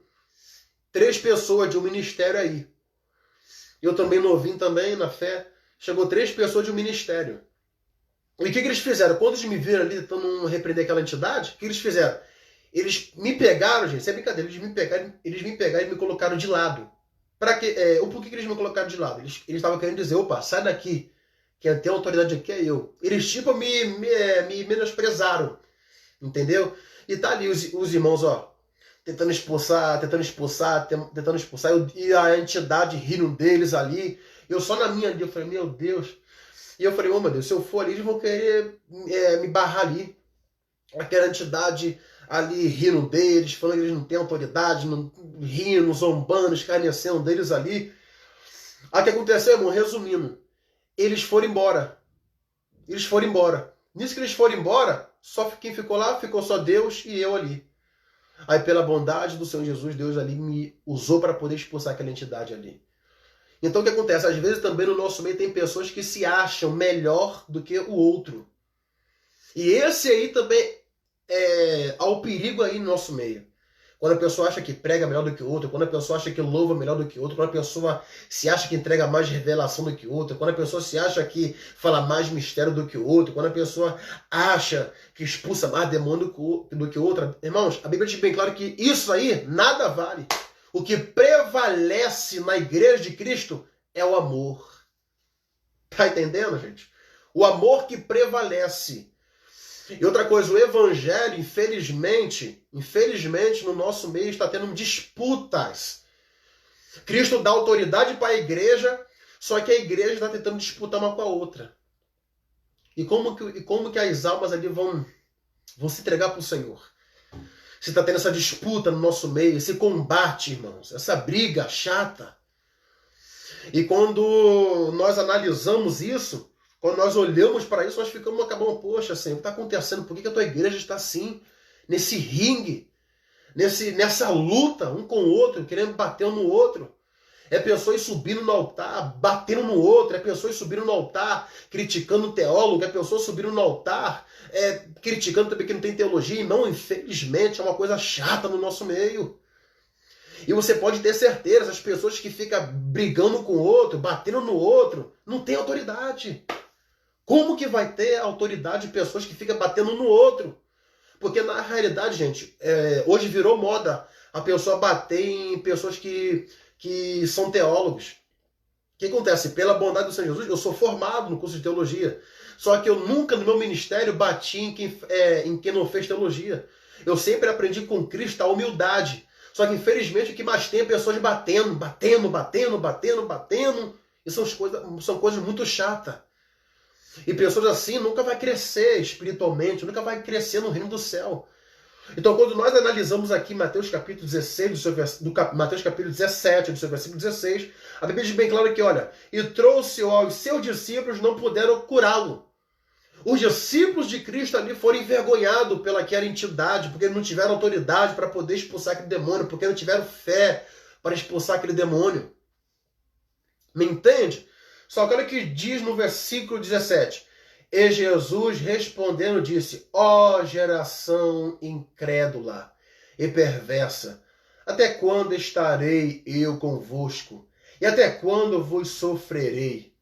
3 pessoas de um ministério aí. Eu também novinho também, na fé. Chegou 3 pessoas de um ministério. E o que eles fizeram? Quando eles me viram ali tentando repreender aquela entidade, o que eles fizeram? Eles me pegaram, gente, isso é brincadeira, eles me pegaram e me colocaram de lado. Para quê? Por que eles me colocaram de lado? Eles estavam querendo dizer, opa, sai daqui. Quem tem autoridade aqui é eu. Eles tipo me menosprezaram. Entendeu? E tá ali os irmãos, ó, tentando expulsar, e a entidade rindo deles ali. Eu só na minha ali, eu falei, meu Deus. E eu falei, oh meu Deus, se eu for ali, eles vão querer me barrar ali. Aquela entidade ali rindo deles, falando que eles não têm autoridade, rindo, zombando, escarnecendo deles ali. Aí o que aconteceu, irmão? Resumindo, eles foram embora. Nisso que eles foram embora, só quem ficou lá, ficou só Deus e eu ali. Aí pela bondade do Senhor Jesus, Deus ali me usou para poder expulsar aquela entidade ali. Então o que acontece? Às vezes também no nosso meio tem pessoas que se acham melhor do que o outro. E esse aí também há o perigo aí no nosso meio. Quando a pessoa acha que prega melhor do que o outro, quando a pessoa acha que louva melhor do que o outro, quando a pessoa se acha que entrega mais revelação do que o outro, quando a pessoa se acha que fala mais mistério do que o outro, quando a pessoa acha que expulsa mais demônio do que o outro. Irmãos, a Bíblia diz bem claro que isso aí nada vale. O que prevalece na igreja de Cristo é o amor. Tá entendendo, gente? O amor que prevalece. E outra coisa, o evangelho, infelizmente, no nosso meio está tendo disputas. Cristo dá autoridade para a igreja, só que a igreja está tentando disputar uma com a outra. E como que as almas ali vão se entregar para o Senhor? Você está tendo essa disputa no nosso meio, esse combate, irmãos, essa briga chata. E quando nós analisamos isso, quando nós olhamos para isso, nós acabamos, poxa, Senhor, o que está acontecendo? Por que a tua igreja está assim, nesse ringue, nessa luta um com o outro, querendo bater um no outro? É pessoas subindo no altar, batendo no outro, é pessoas subindo no altar, criticando o teólogo, é pessoas subindo no altar, criticando também que não tem teologia, e não, infelizmente, é uma coisa chata no nosso meio. E você pode ter certeza, as pessoas que ficam brigando com o outro, batendo no outro, não tem autoridade. Como que vai ter autoridade de pessoas que ficam batendo no outro? Porque na realidade, gente, hoje virou moda a pessoa bater em pessoas que são teólogos. O que acontece? Pela bondade do Senhor Jesus, eu sou formado no curso de teologia. Só que eu nunca no meu ministério bati em quem não fez teologia. Eu sempre aprendi com Cristo a humildade. Só que infelizmente o que mais tem é pessoas batendo. E são coisas muito chatas. E pessoas assim nunca vai crescer espiritualmente, nunca vai crescer no reino do céu. Então, quando nós analisamos aqui Mateus capítulo 16, Mateus capítulo 17, do seu versículo 16, a Bíblia diz bem claro que, olha, e trouxe aos seus discípulos, não puderam curá-lo. Os discípulos de Cristo ali foram envergonhados pelaquela entidade, porque não tiveram autoridade para poder expulsar aquele demônio, porque não tiveram fé para expulsar aquele demônio. Me entende? Só que olha o que diz no versículo 17. E Jesus respondendo disse, ó geração incrédula e perversa, até quando estarei eu convosco? E até quando vos sofrerei?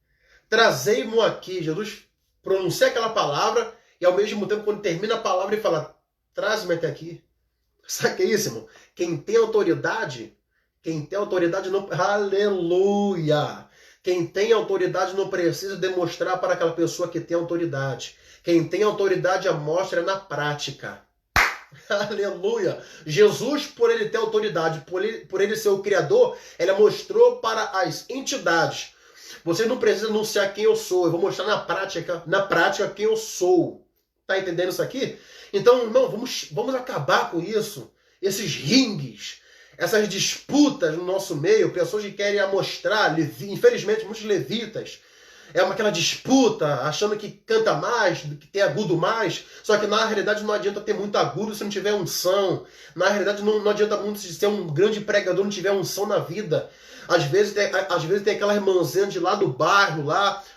Trazei-mo aqui. Jesus pronuncia aquela palavra e ao mesmo tempo, quando termina a palavra, ele fala, traz-me até aqui. Sabe o que é isso, irmão? Quem tem autoridade não... Aleluia! Quem tem autoridade não precisa demonstrar para aquela pessoa que tem autoridade. Quem tem autoridade a mostra na prática. Aleluia! Jesus, por ele ter autoridade, por ele ser o Criador, ele mostrou para as entidades. Você não precisa anunciar quem eu sou. Eu vou mostrar na prática quem eu sou. Tá entendendo isso aqui? Então, irmão, vamos acabar com isso. Esses ringues, essas disputas no nosso meio, pessoas que querem amostrar, infelizmente, muitos levitas, aquela disputa, achando que canta mais, que tem agudo mais, só que na realidade não adianta ter muito agudo se não tiver unção. Na realidade não adianta muito ser um grande pregador se não tiver unção na vida. Às vezes tem aquela irmãzinha de lá do bairro,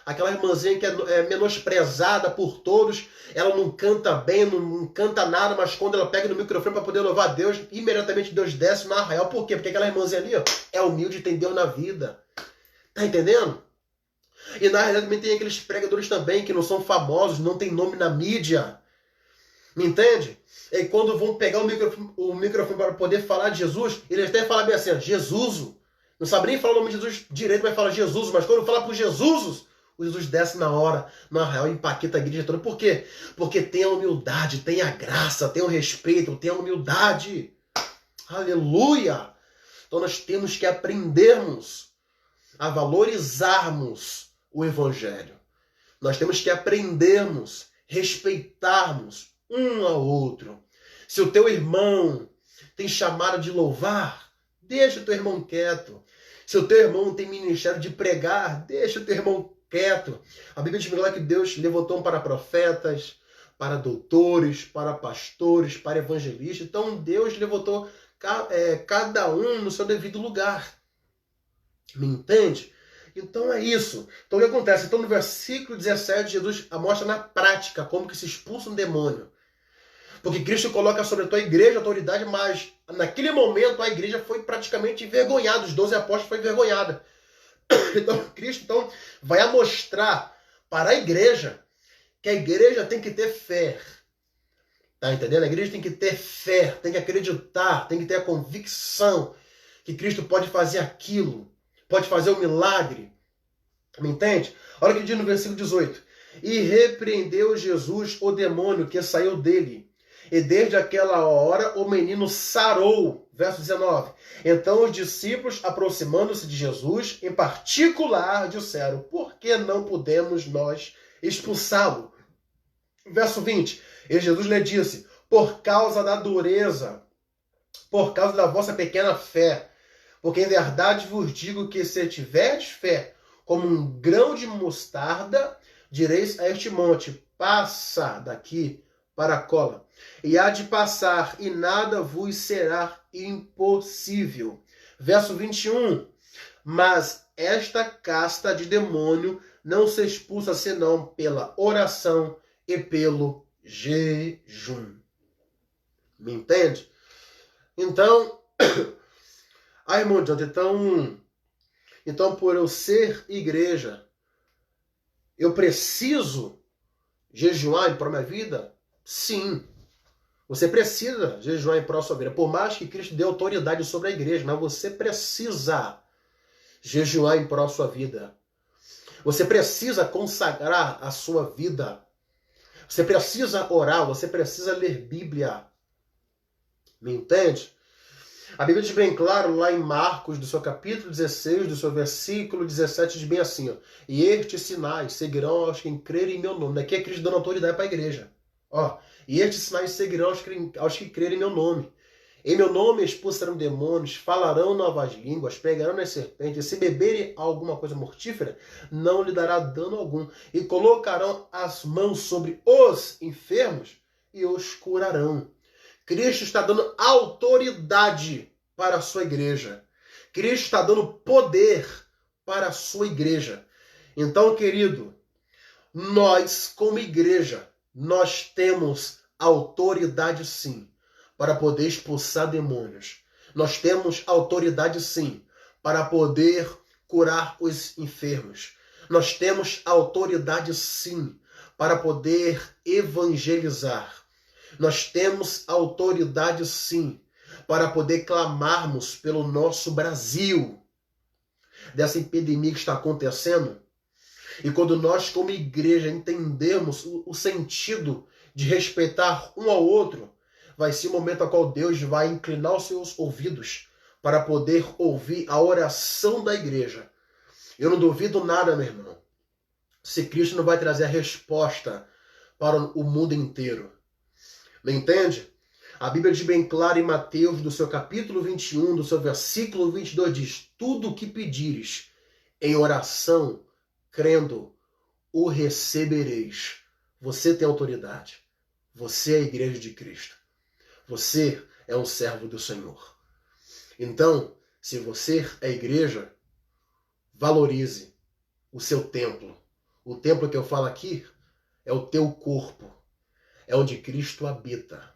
aquela irmãzinha que é menosprezada por todos, ela não canta bem, não canta nada, mas quando ela pega no microfone para poder louvar a Deus, imediatamente Deus desce no arraial. Por quê? Porque aquela irmãzinha ali é humilde e tem Deus na vida. Tá entendendo? E na realidade também tem aqueles pregadores também que não são famosos, não tem nome na mídia. Me entende? E quando vão pegar o microfone para poder falar de Jesus, eles até falam bem assim, Jesus. Não sabe nem falar o nome de Jesus direito, mas fala Jesus. Mas quando fala por Jesus, o Jesus desce na hora, no arraial, e empaqueta a igreja toda. Por quê? Porque tem a humildade, tem a graça, tem o respeito, tem a humildade. Aleluia! Então nós temos que aprendermos a valorizarmos o Evangelho. Nós temos que aprendermos, respeitarmos um ao outro. Se o teu irmão tem chamado de louvar, deixa o teu irmão quieto. Se o teu irmão tem ministério de pregar, deixa o teu irmão quieto. A Bíblia diz lá que Deus levantou para profetas, para doutores, para pastores, para evangelistas. Então Deus levantou cada um no seu devido lugar. Me entende? Então é isso. Então o que acontece? Então no versículo 17, Jesus mostra na prática como que se expulsa um demônio. Porque Cristo coloca sobre a tua igreja a autoridade, mas naquele momento a igreja foi praticamente envergonhada. Os 12 apóstolos foram envergonhados. Então Cristo vai mostrar para a igreja que a igreja tem que ter fé. Tá entendendo? A igreja tem que ter fé, tem que acreditar, tem que ter a convicção que Cristo pode fazer aquilo, pode fazer o milagre. Me entende? Olha o que diz no versículo 18. E repreendeu Jesus o demônio que saiu dele. E desde aquela hora o menino sarou. Verso 19. Então os discípulos, aproximando-se de Jesus, em particular, disseram, por que não podemos nós expulsá-lo? Verso 20. E Jesus lhe disse, por causa da dureza, por causa da vossa pequena fé, porque em verdade vos digo que se tiverdes fé como um grão de mostarda, direis a este monte, passa daqui para a cola, e há de passar, e nada vos será impossível. Verso 21. Mas esta casta de demônio não se expulsa senão pela oração e pelo jejum. Me entende? Então, irmão Jonathan, então por eu ser igreja, eu preciso jejuar em prol da minha vida? Sim. Você precisa jejuar em prol da sua vida. Por mais que Cristo dê autoridade sobre a igreja, mas você precisa jejuar em prol da sua vida. Você precisa consagrar a sua vida. Você precisa orar, você precisa ler Bíblia. Me entende? A Bíblia diz bem claro lá em Marcos, do seu capítulo 16, do seu versículo 17, diz bem assim, ó, e estes sinais seguirão aos que crerem em meu nome. Aqui é Cristo dando autoridade para a igreja. Ó, e estes sinais seguirão aos que crerem em meu nome. Em meu nome expulsarão demônios, falarão novas línguas, pegarão nas serpentes, se beberem alguma coisa mortífera, não lhe dará dano algum. E colocarão as mãos sobre os enfermos e os curarão. Cristo está dando autoridade para a sua igreja. Cristo está dando poder para a sua igreja. Então, querido, nós, como igreja, nós temos autoridade sim para poder expulsar demônios. Nós temos autoridade sim para poder curar os enfermos. Nós temos autoridade sim para poder evangelizar. Nós temos autoridade sim para poder clamarmos pelo nosso Brasil, dessa epidemia que está acontecendo. E quando nós, como igreja, entendemos o sentido de respeitar um ao outro, vai ser o momento ao qual Deus vai inclinar os seus ouvidos para poder ouvir a oração da igreja. Eu não duvido nada, meu irmão, se Cristo não vai trazer a resposta para o mundo inteiro. Não entende? A Bíblia diz bem claro em Mateus, do seu capítulo 21, do seu versículo 22, diz: tudo o que pedires em oração, crendo, o recebereis. Você tem autoridade. Você é a igreja de Cristo. Você é um servo do Senhor. Então, se você é igreja, valorize o seu templo. O templo que eu falo aqui é o teu corpo. É onde Cristo habita.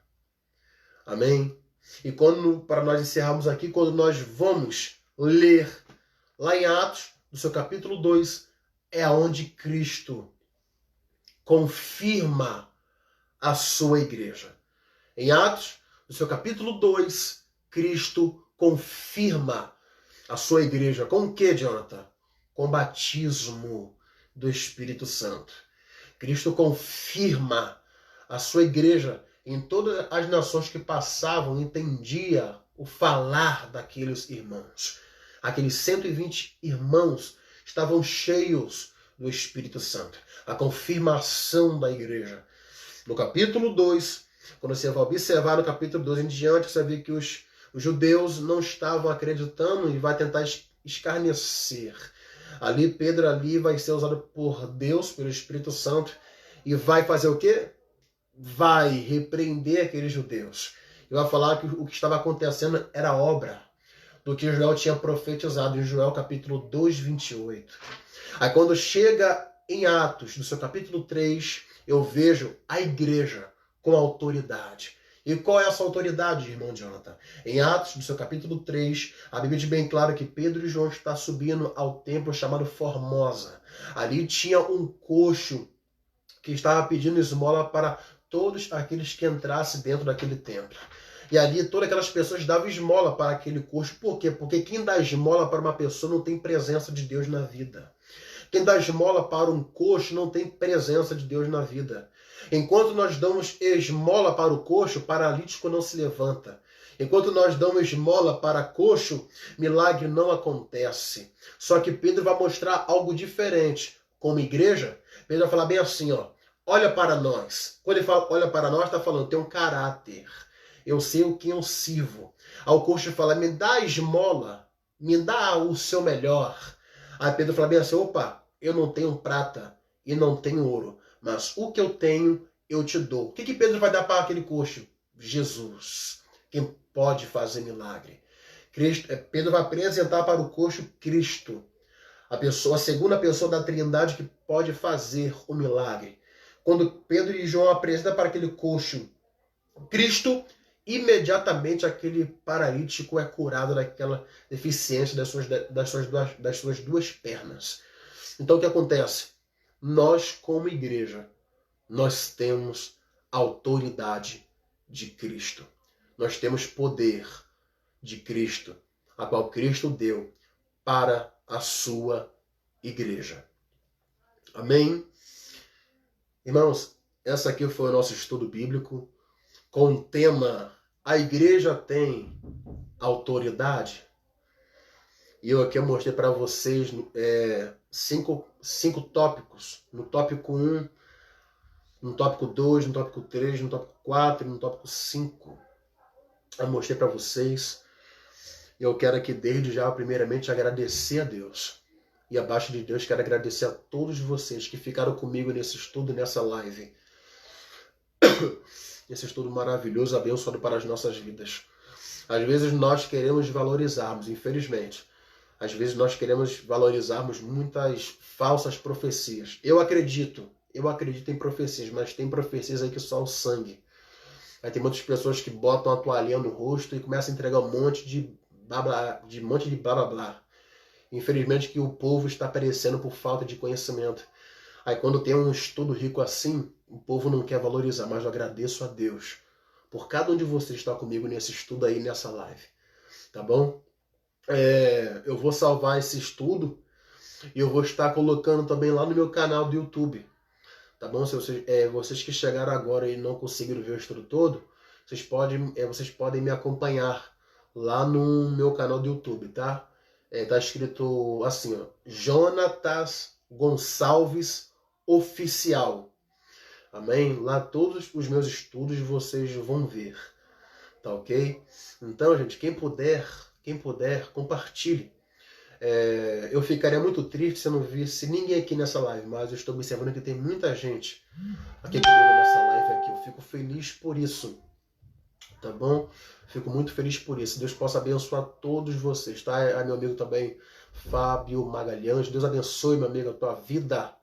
Amém? E quando, para nós encerrarmos aqui, quando nós vamos ler lá em Atos, no seu capítulo 2, é onde Cristo confirma a sua igreja. Em Atos, no seu capítulo 2, Cristo confirma a sua igreja. Com o que, Jonathan? Com o batismo do Espírito Santo. Cristo confirma a sua igreja em todas as nações que passavam, entendia o falar daqueles irmãos. Aqueles 120 irmãos estavam cheios do Espírito Santo. A confirmação da igreja. No capítulo 2, quando você vai observar no capítulo 2 em diante, você vê que os judeus não estavam acreditando e vai tentar escarnecer. Ali, Pedro ali vai ser usado por Deus, pelo Espírito Santo, e vai fazer o quê? Vai repreender aqueles judeus. E vai falar que o que estava acontecendo era obra do que Joel tinha profetizado em Joel capítulo 2, 28. Aí quando chega em Atos, no seu capítulo 3, eu vejo a igreja com autoridade. E qual é essa autoridade, irmão Jonathan? Em Atos, no seu capítulo 3, a Bíblia diz bem claro que Pedro e João estão subindo ao templo chamado Formosa. Ali tinha um coxo que estava pedindo esmola para todos aqueles que entrassem dentro daquele templo. E ali todas aquelas pessoas davam esmola para aquele coxo. Por quê? Porque quem dá esmola para uma pessoa não tem presença de Deus na vida. Quem dá esmola para um coxo não tem presença de Deus na vida. Enquanto nós damos esmola para o coxo, o paralítico não se levanta. Enquanto nós damos esmola para coxo, milagre não acontece. Só que Pedro vai mostrar algo diferente. Como igreja, Pedro vai falar bem assim, ó, olha para nós. Quando ele fala olha para nós, está falando, tem um caráter. Eu sei o que eu sirvo. Aí o coxo fala, me dá a esmola, me dá o seu melhor. Aí Pedro fala bem assim, opa, eu não tenho prata e não tenho ouro, mas o que eu tenho, eu te dou. O que Pedro vai dar para aquele coxo? Jesus, quem pode fazer milagre. Pedro vai apresentar para o coxo Cristo, a segunda pessoa da Trindade que pode fazer o milagre. Quando Pedro e João apresentam para aquele coxo Cristo, imediatamente aquele paralítico é curado daquela deficiência das suas duas pernas. Então o que acontece? Nós, como igreja, nós temos autoridade de Cristo. Nós temos poder de Cristo, a qual Cristo deu para a sua igreja. Amém? Irmãos, essa aqui foi o nosso estudo bíblico com o tema A Igreja Tem Autoridade. E eu aqui mostrei para vocês cinco tópicos. No tópico 1, no tópico 2, no tópico 3, no tópico 4 e no tópico 5. Eu mostrei para vocês. Eu quero aqui desde já, primeiramente, agradecer a Deus. E abaixo de Deus, quero agradecer a todos vocês que ficaram comigo nesse estudo, nessa live. Esse estudo maravilhoso, abençoado para as nossas vidas. Às vezes nós queremos valorizarmos, infelizmente. Às vezes nós queremos valorizarmos muitas falsas profecias. Eu acredito em profecias, mas tem profecias aí que só o sangue. Aí tem muitas pessoas que botam a toalhinha no rosto e começam a entregar um monte de blá blá blá. Infelizmente que o povo está perecendo por falta de conhecimento. Aí quando tem um estudo rico assim, o povo não quer valorizar, mas eu agradeço a Deus por cada um de vocês estar comigo nesse estudo aí, nessa live. Tá bom? Eu vou salvar esse estudo e eu vou estar colocando também lá no meu canal do YouTube. Tá bom? Se vocês que chegaram agora e não conseguiram ver o estudo todo, vocês podem me acompanhar lá no meu canal do YouTube, tá? Tá escrito assim, ó, Jonatas Gonçalves Oficial. Amém? Lá todos os meus estudos vocês vão ver. Tá ok? Então, gente, quem puder, compartilhe. Eu ficaria muito triste se eu não visse ninguém aqui nessa live, mas eu estou observando que tem muita gente aqui comigo nessa live aqui. Eu fico feliz por isso, tá bom? Fico muito feliz por isso. Deus possa abençoar todos vocês, tá? Meu amigo também, Fábio Magalhães. Deus abençoe, meu amigo, a tua vida,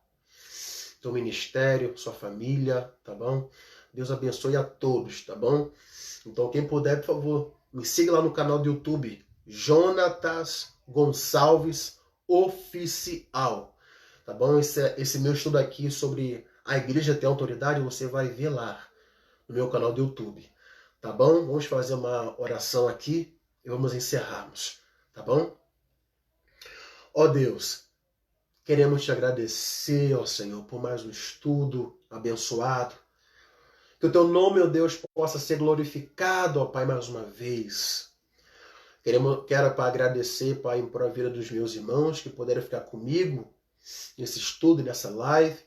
teu ministério, sua família, tá bom? Deus abençoe a todos, tá bom? Então, quem puder, por favor, me siga lá no canal do YouTube, Jonatas Gonçalves Oficial. Tá bom? Esse meu estudo aqui sobre a igreja ter autoridade, você vai ver lá no meu canal do YouTube. Tá bom? Vamos fazer uma oração aqui e vamos encerrarmos. Tá bom? Ó Deus, queremos te agradecer, ó Senhor, por mais um estudo abençoado. Que o teu nome, ó Deus, possa ser glorificado, ó Pai, mais uma vez. Quero, Pai, agradecer, Pai, por a vida dos meus irmãos que puderam ficar comigo nesse estudo, nessa live.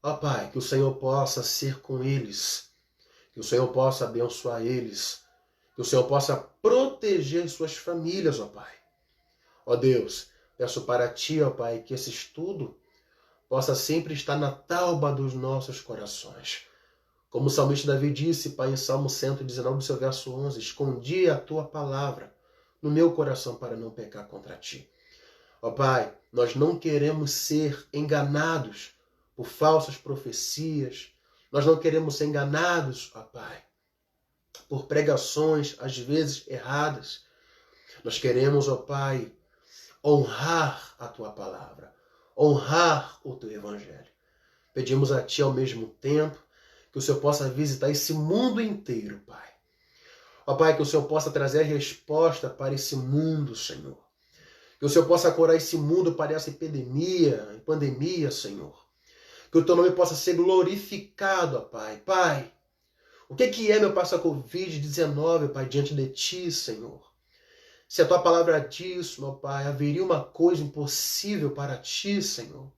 Ó Pai, que o Senhor possa ser com eles, que o Senhor possa abençoar eles, que o Senhor possa proteger suas famílias, ó Pai. Ó Deus, peço para Ti, ó Pai, que esse estudo possa sempre estar na tauba dos nossos corações. Como o salmista Davi disse, Pai, em Salmo 119, do seu verso 11, escondi a Tua palavra no meu coração para não pecar contra Ti. Ó Pai, nós não queremos ser enganados por falsas profecias. Nós não queremos ser enganados, ó Pai, por pregações, às vezes, erradas. Nós queremos, ó Pai, honrar a Tua palavra, honrar o Teu Evangelho. Pedimos a Ti ao mesmo tempo que o Senhor possa visitar esse mundo inteiro, Pai. Ó Pai, que o Senhor possa trazer a resposta para esse mundo, Senhor. Que o Senhor possa curar esse mundo para essa epidemia, pandemia, Senhor. Que o Teu nome possa ser glorificado, ó Pai. Pai, o que é, meu Pai, essa Covid-19, Pai, diante de Ti, Senhor? Se a Tua palavra diz, meu Pai, haveria uma coisa impossível para Ti, Senhor.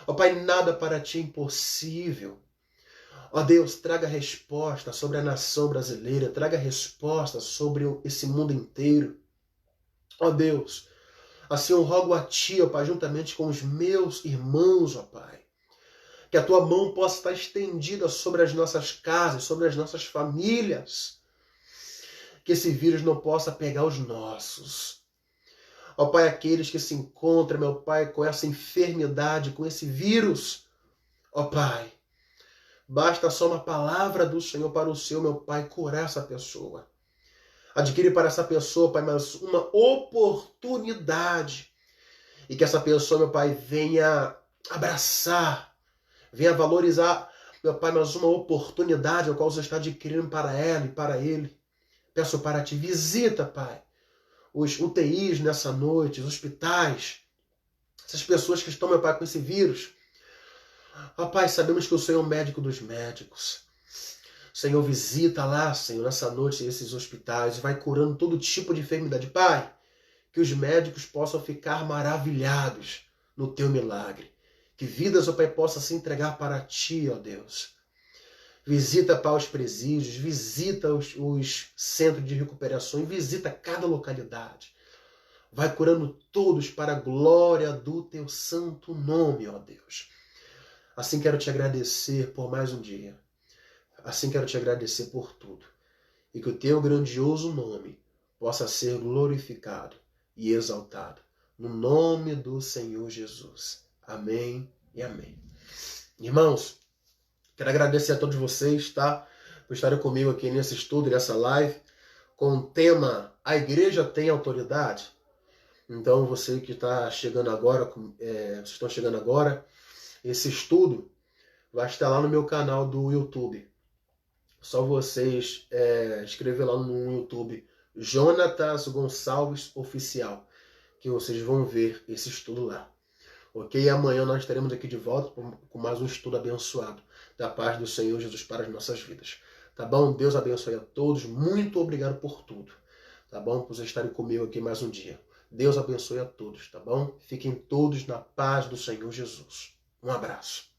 Ó Pai, nada para Ti é impossível. Ó Deus, traga resposta sobre a nação brasileira, traga resposta sobre esse mundo inteiro. Ó Deus, assim eu rogo a Ti, ó Pai, juntamente com os meus irmãos, ó Pai, que a Tua mão possa estar estendida sobre as nossas casas, sobre as nossas famílias, que esse vírus não possa pegar os nossos. Ó Pai, aqueles que se encontram, meu Pai, com essa enfermidade, com esse vírus, ó Pai, basta só uma palavra do Senhor para o Senhor, meu Pai, curar essa pessoa. Adquire para essa pessoa, Pai, mais uma oportunidade. E que essa pessoa, meu Pai, venha abraçar, venha valorizar, meu Pai, mais uma oportunidade a qual você está adquirindo para ela e para ele. Peço para Ti, visita, Pai, os UTIs nessa noite, os hospitais, essas pessoas que estão, meu Pai, com esse vírus. Ó Pai, sabemos que o Senhor é o médico dos médicos. Senhor, visita lá, Senhor, nessa noite esses hospitais e vai curando todo tipo de enfermidade. Pai, que os médicos possam ficar maravilhados no Teu milagre. Que vidas, ó Pai, possam se entregar para Ti, ó Deus. Visita, Pai, os presídios, visita os centros de recuperação, visita cada localidade. Vai curando todos para a glória do Teu santo nome, ó Deus. Assim quero Te agradecer por mais um dia. Assim quero Te agradecer por tudo. E que o Teu grandioso nome possa ser glorificado e exaltado. no nome do Senhor Jesus. Amém e amém. Irmãos, quero agradecer a todos vocês, tá? Por estarem comigo aqui nesse estudo, nessa live, com o tema A Igreja Tem Autoridade? Então, você que está chegando agora, vocês estão chegando agora, esse estudo vai estar lá no meu canal do YouTube. Só vocês escrever lá no YouTube Jonatas Gonçalves Oficial, que vocês vão ver esse estudo lá. Ok? E amanhã nós estaremos aqui de volta com mais um estudo abençoado da paz do Senhor Jesus para as nossas vidas. Tá bom? Deus abençoe a todos. Muito obrigado por tudo. Tá bom? Por vocês estarem comigo aqui mais um dia. Deus abençoe a todos, tá bom? Fiquem todos na paz do Senhor Jesus. Um abraço.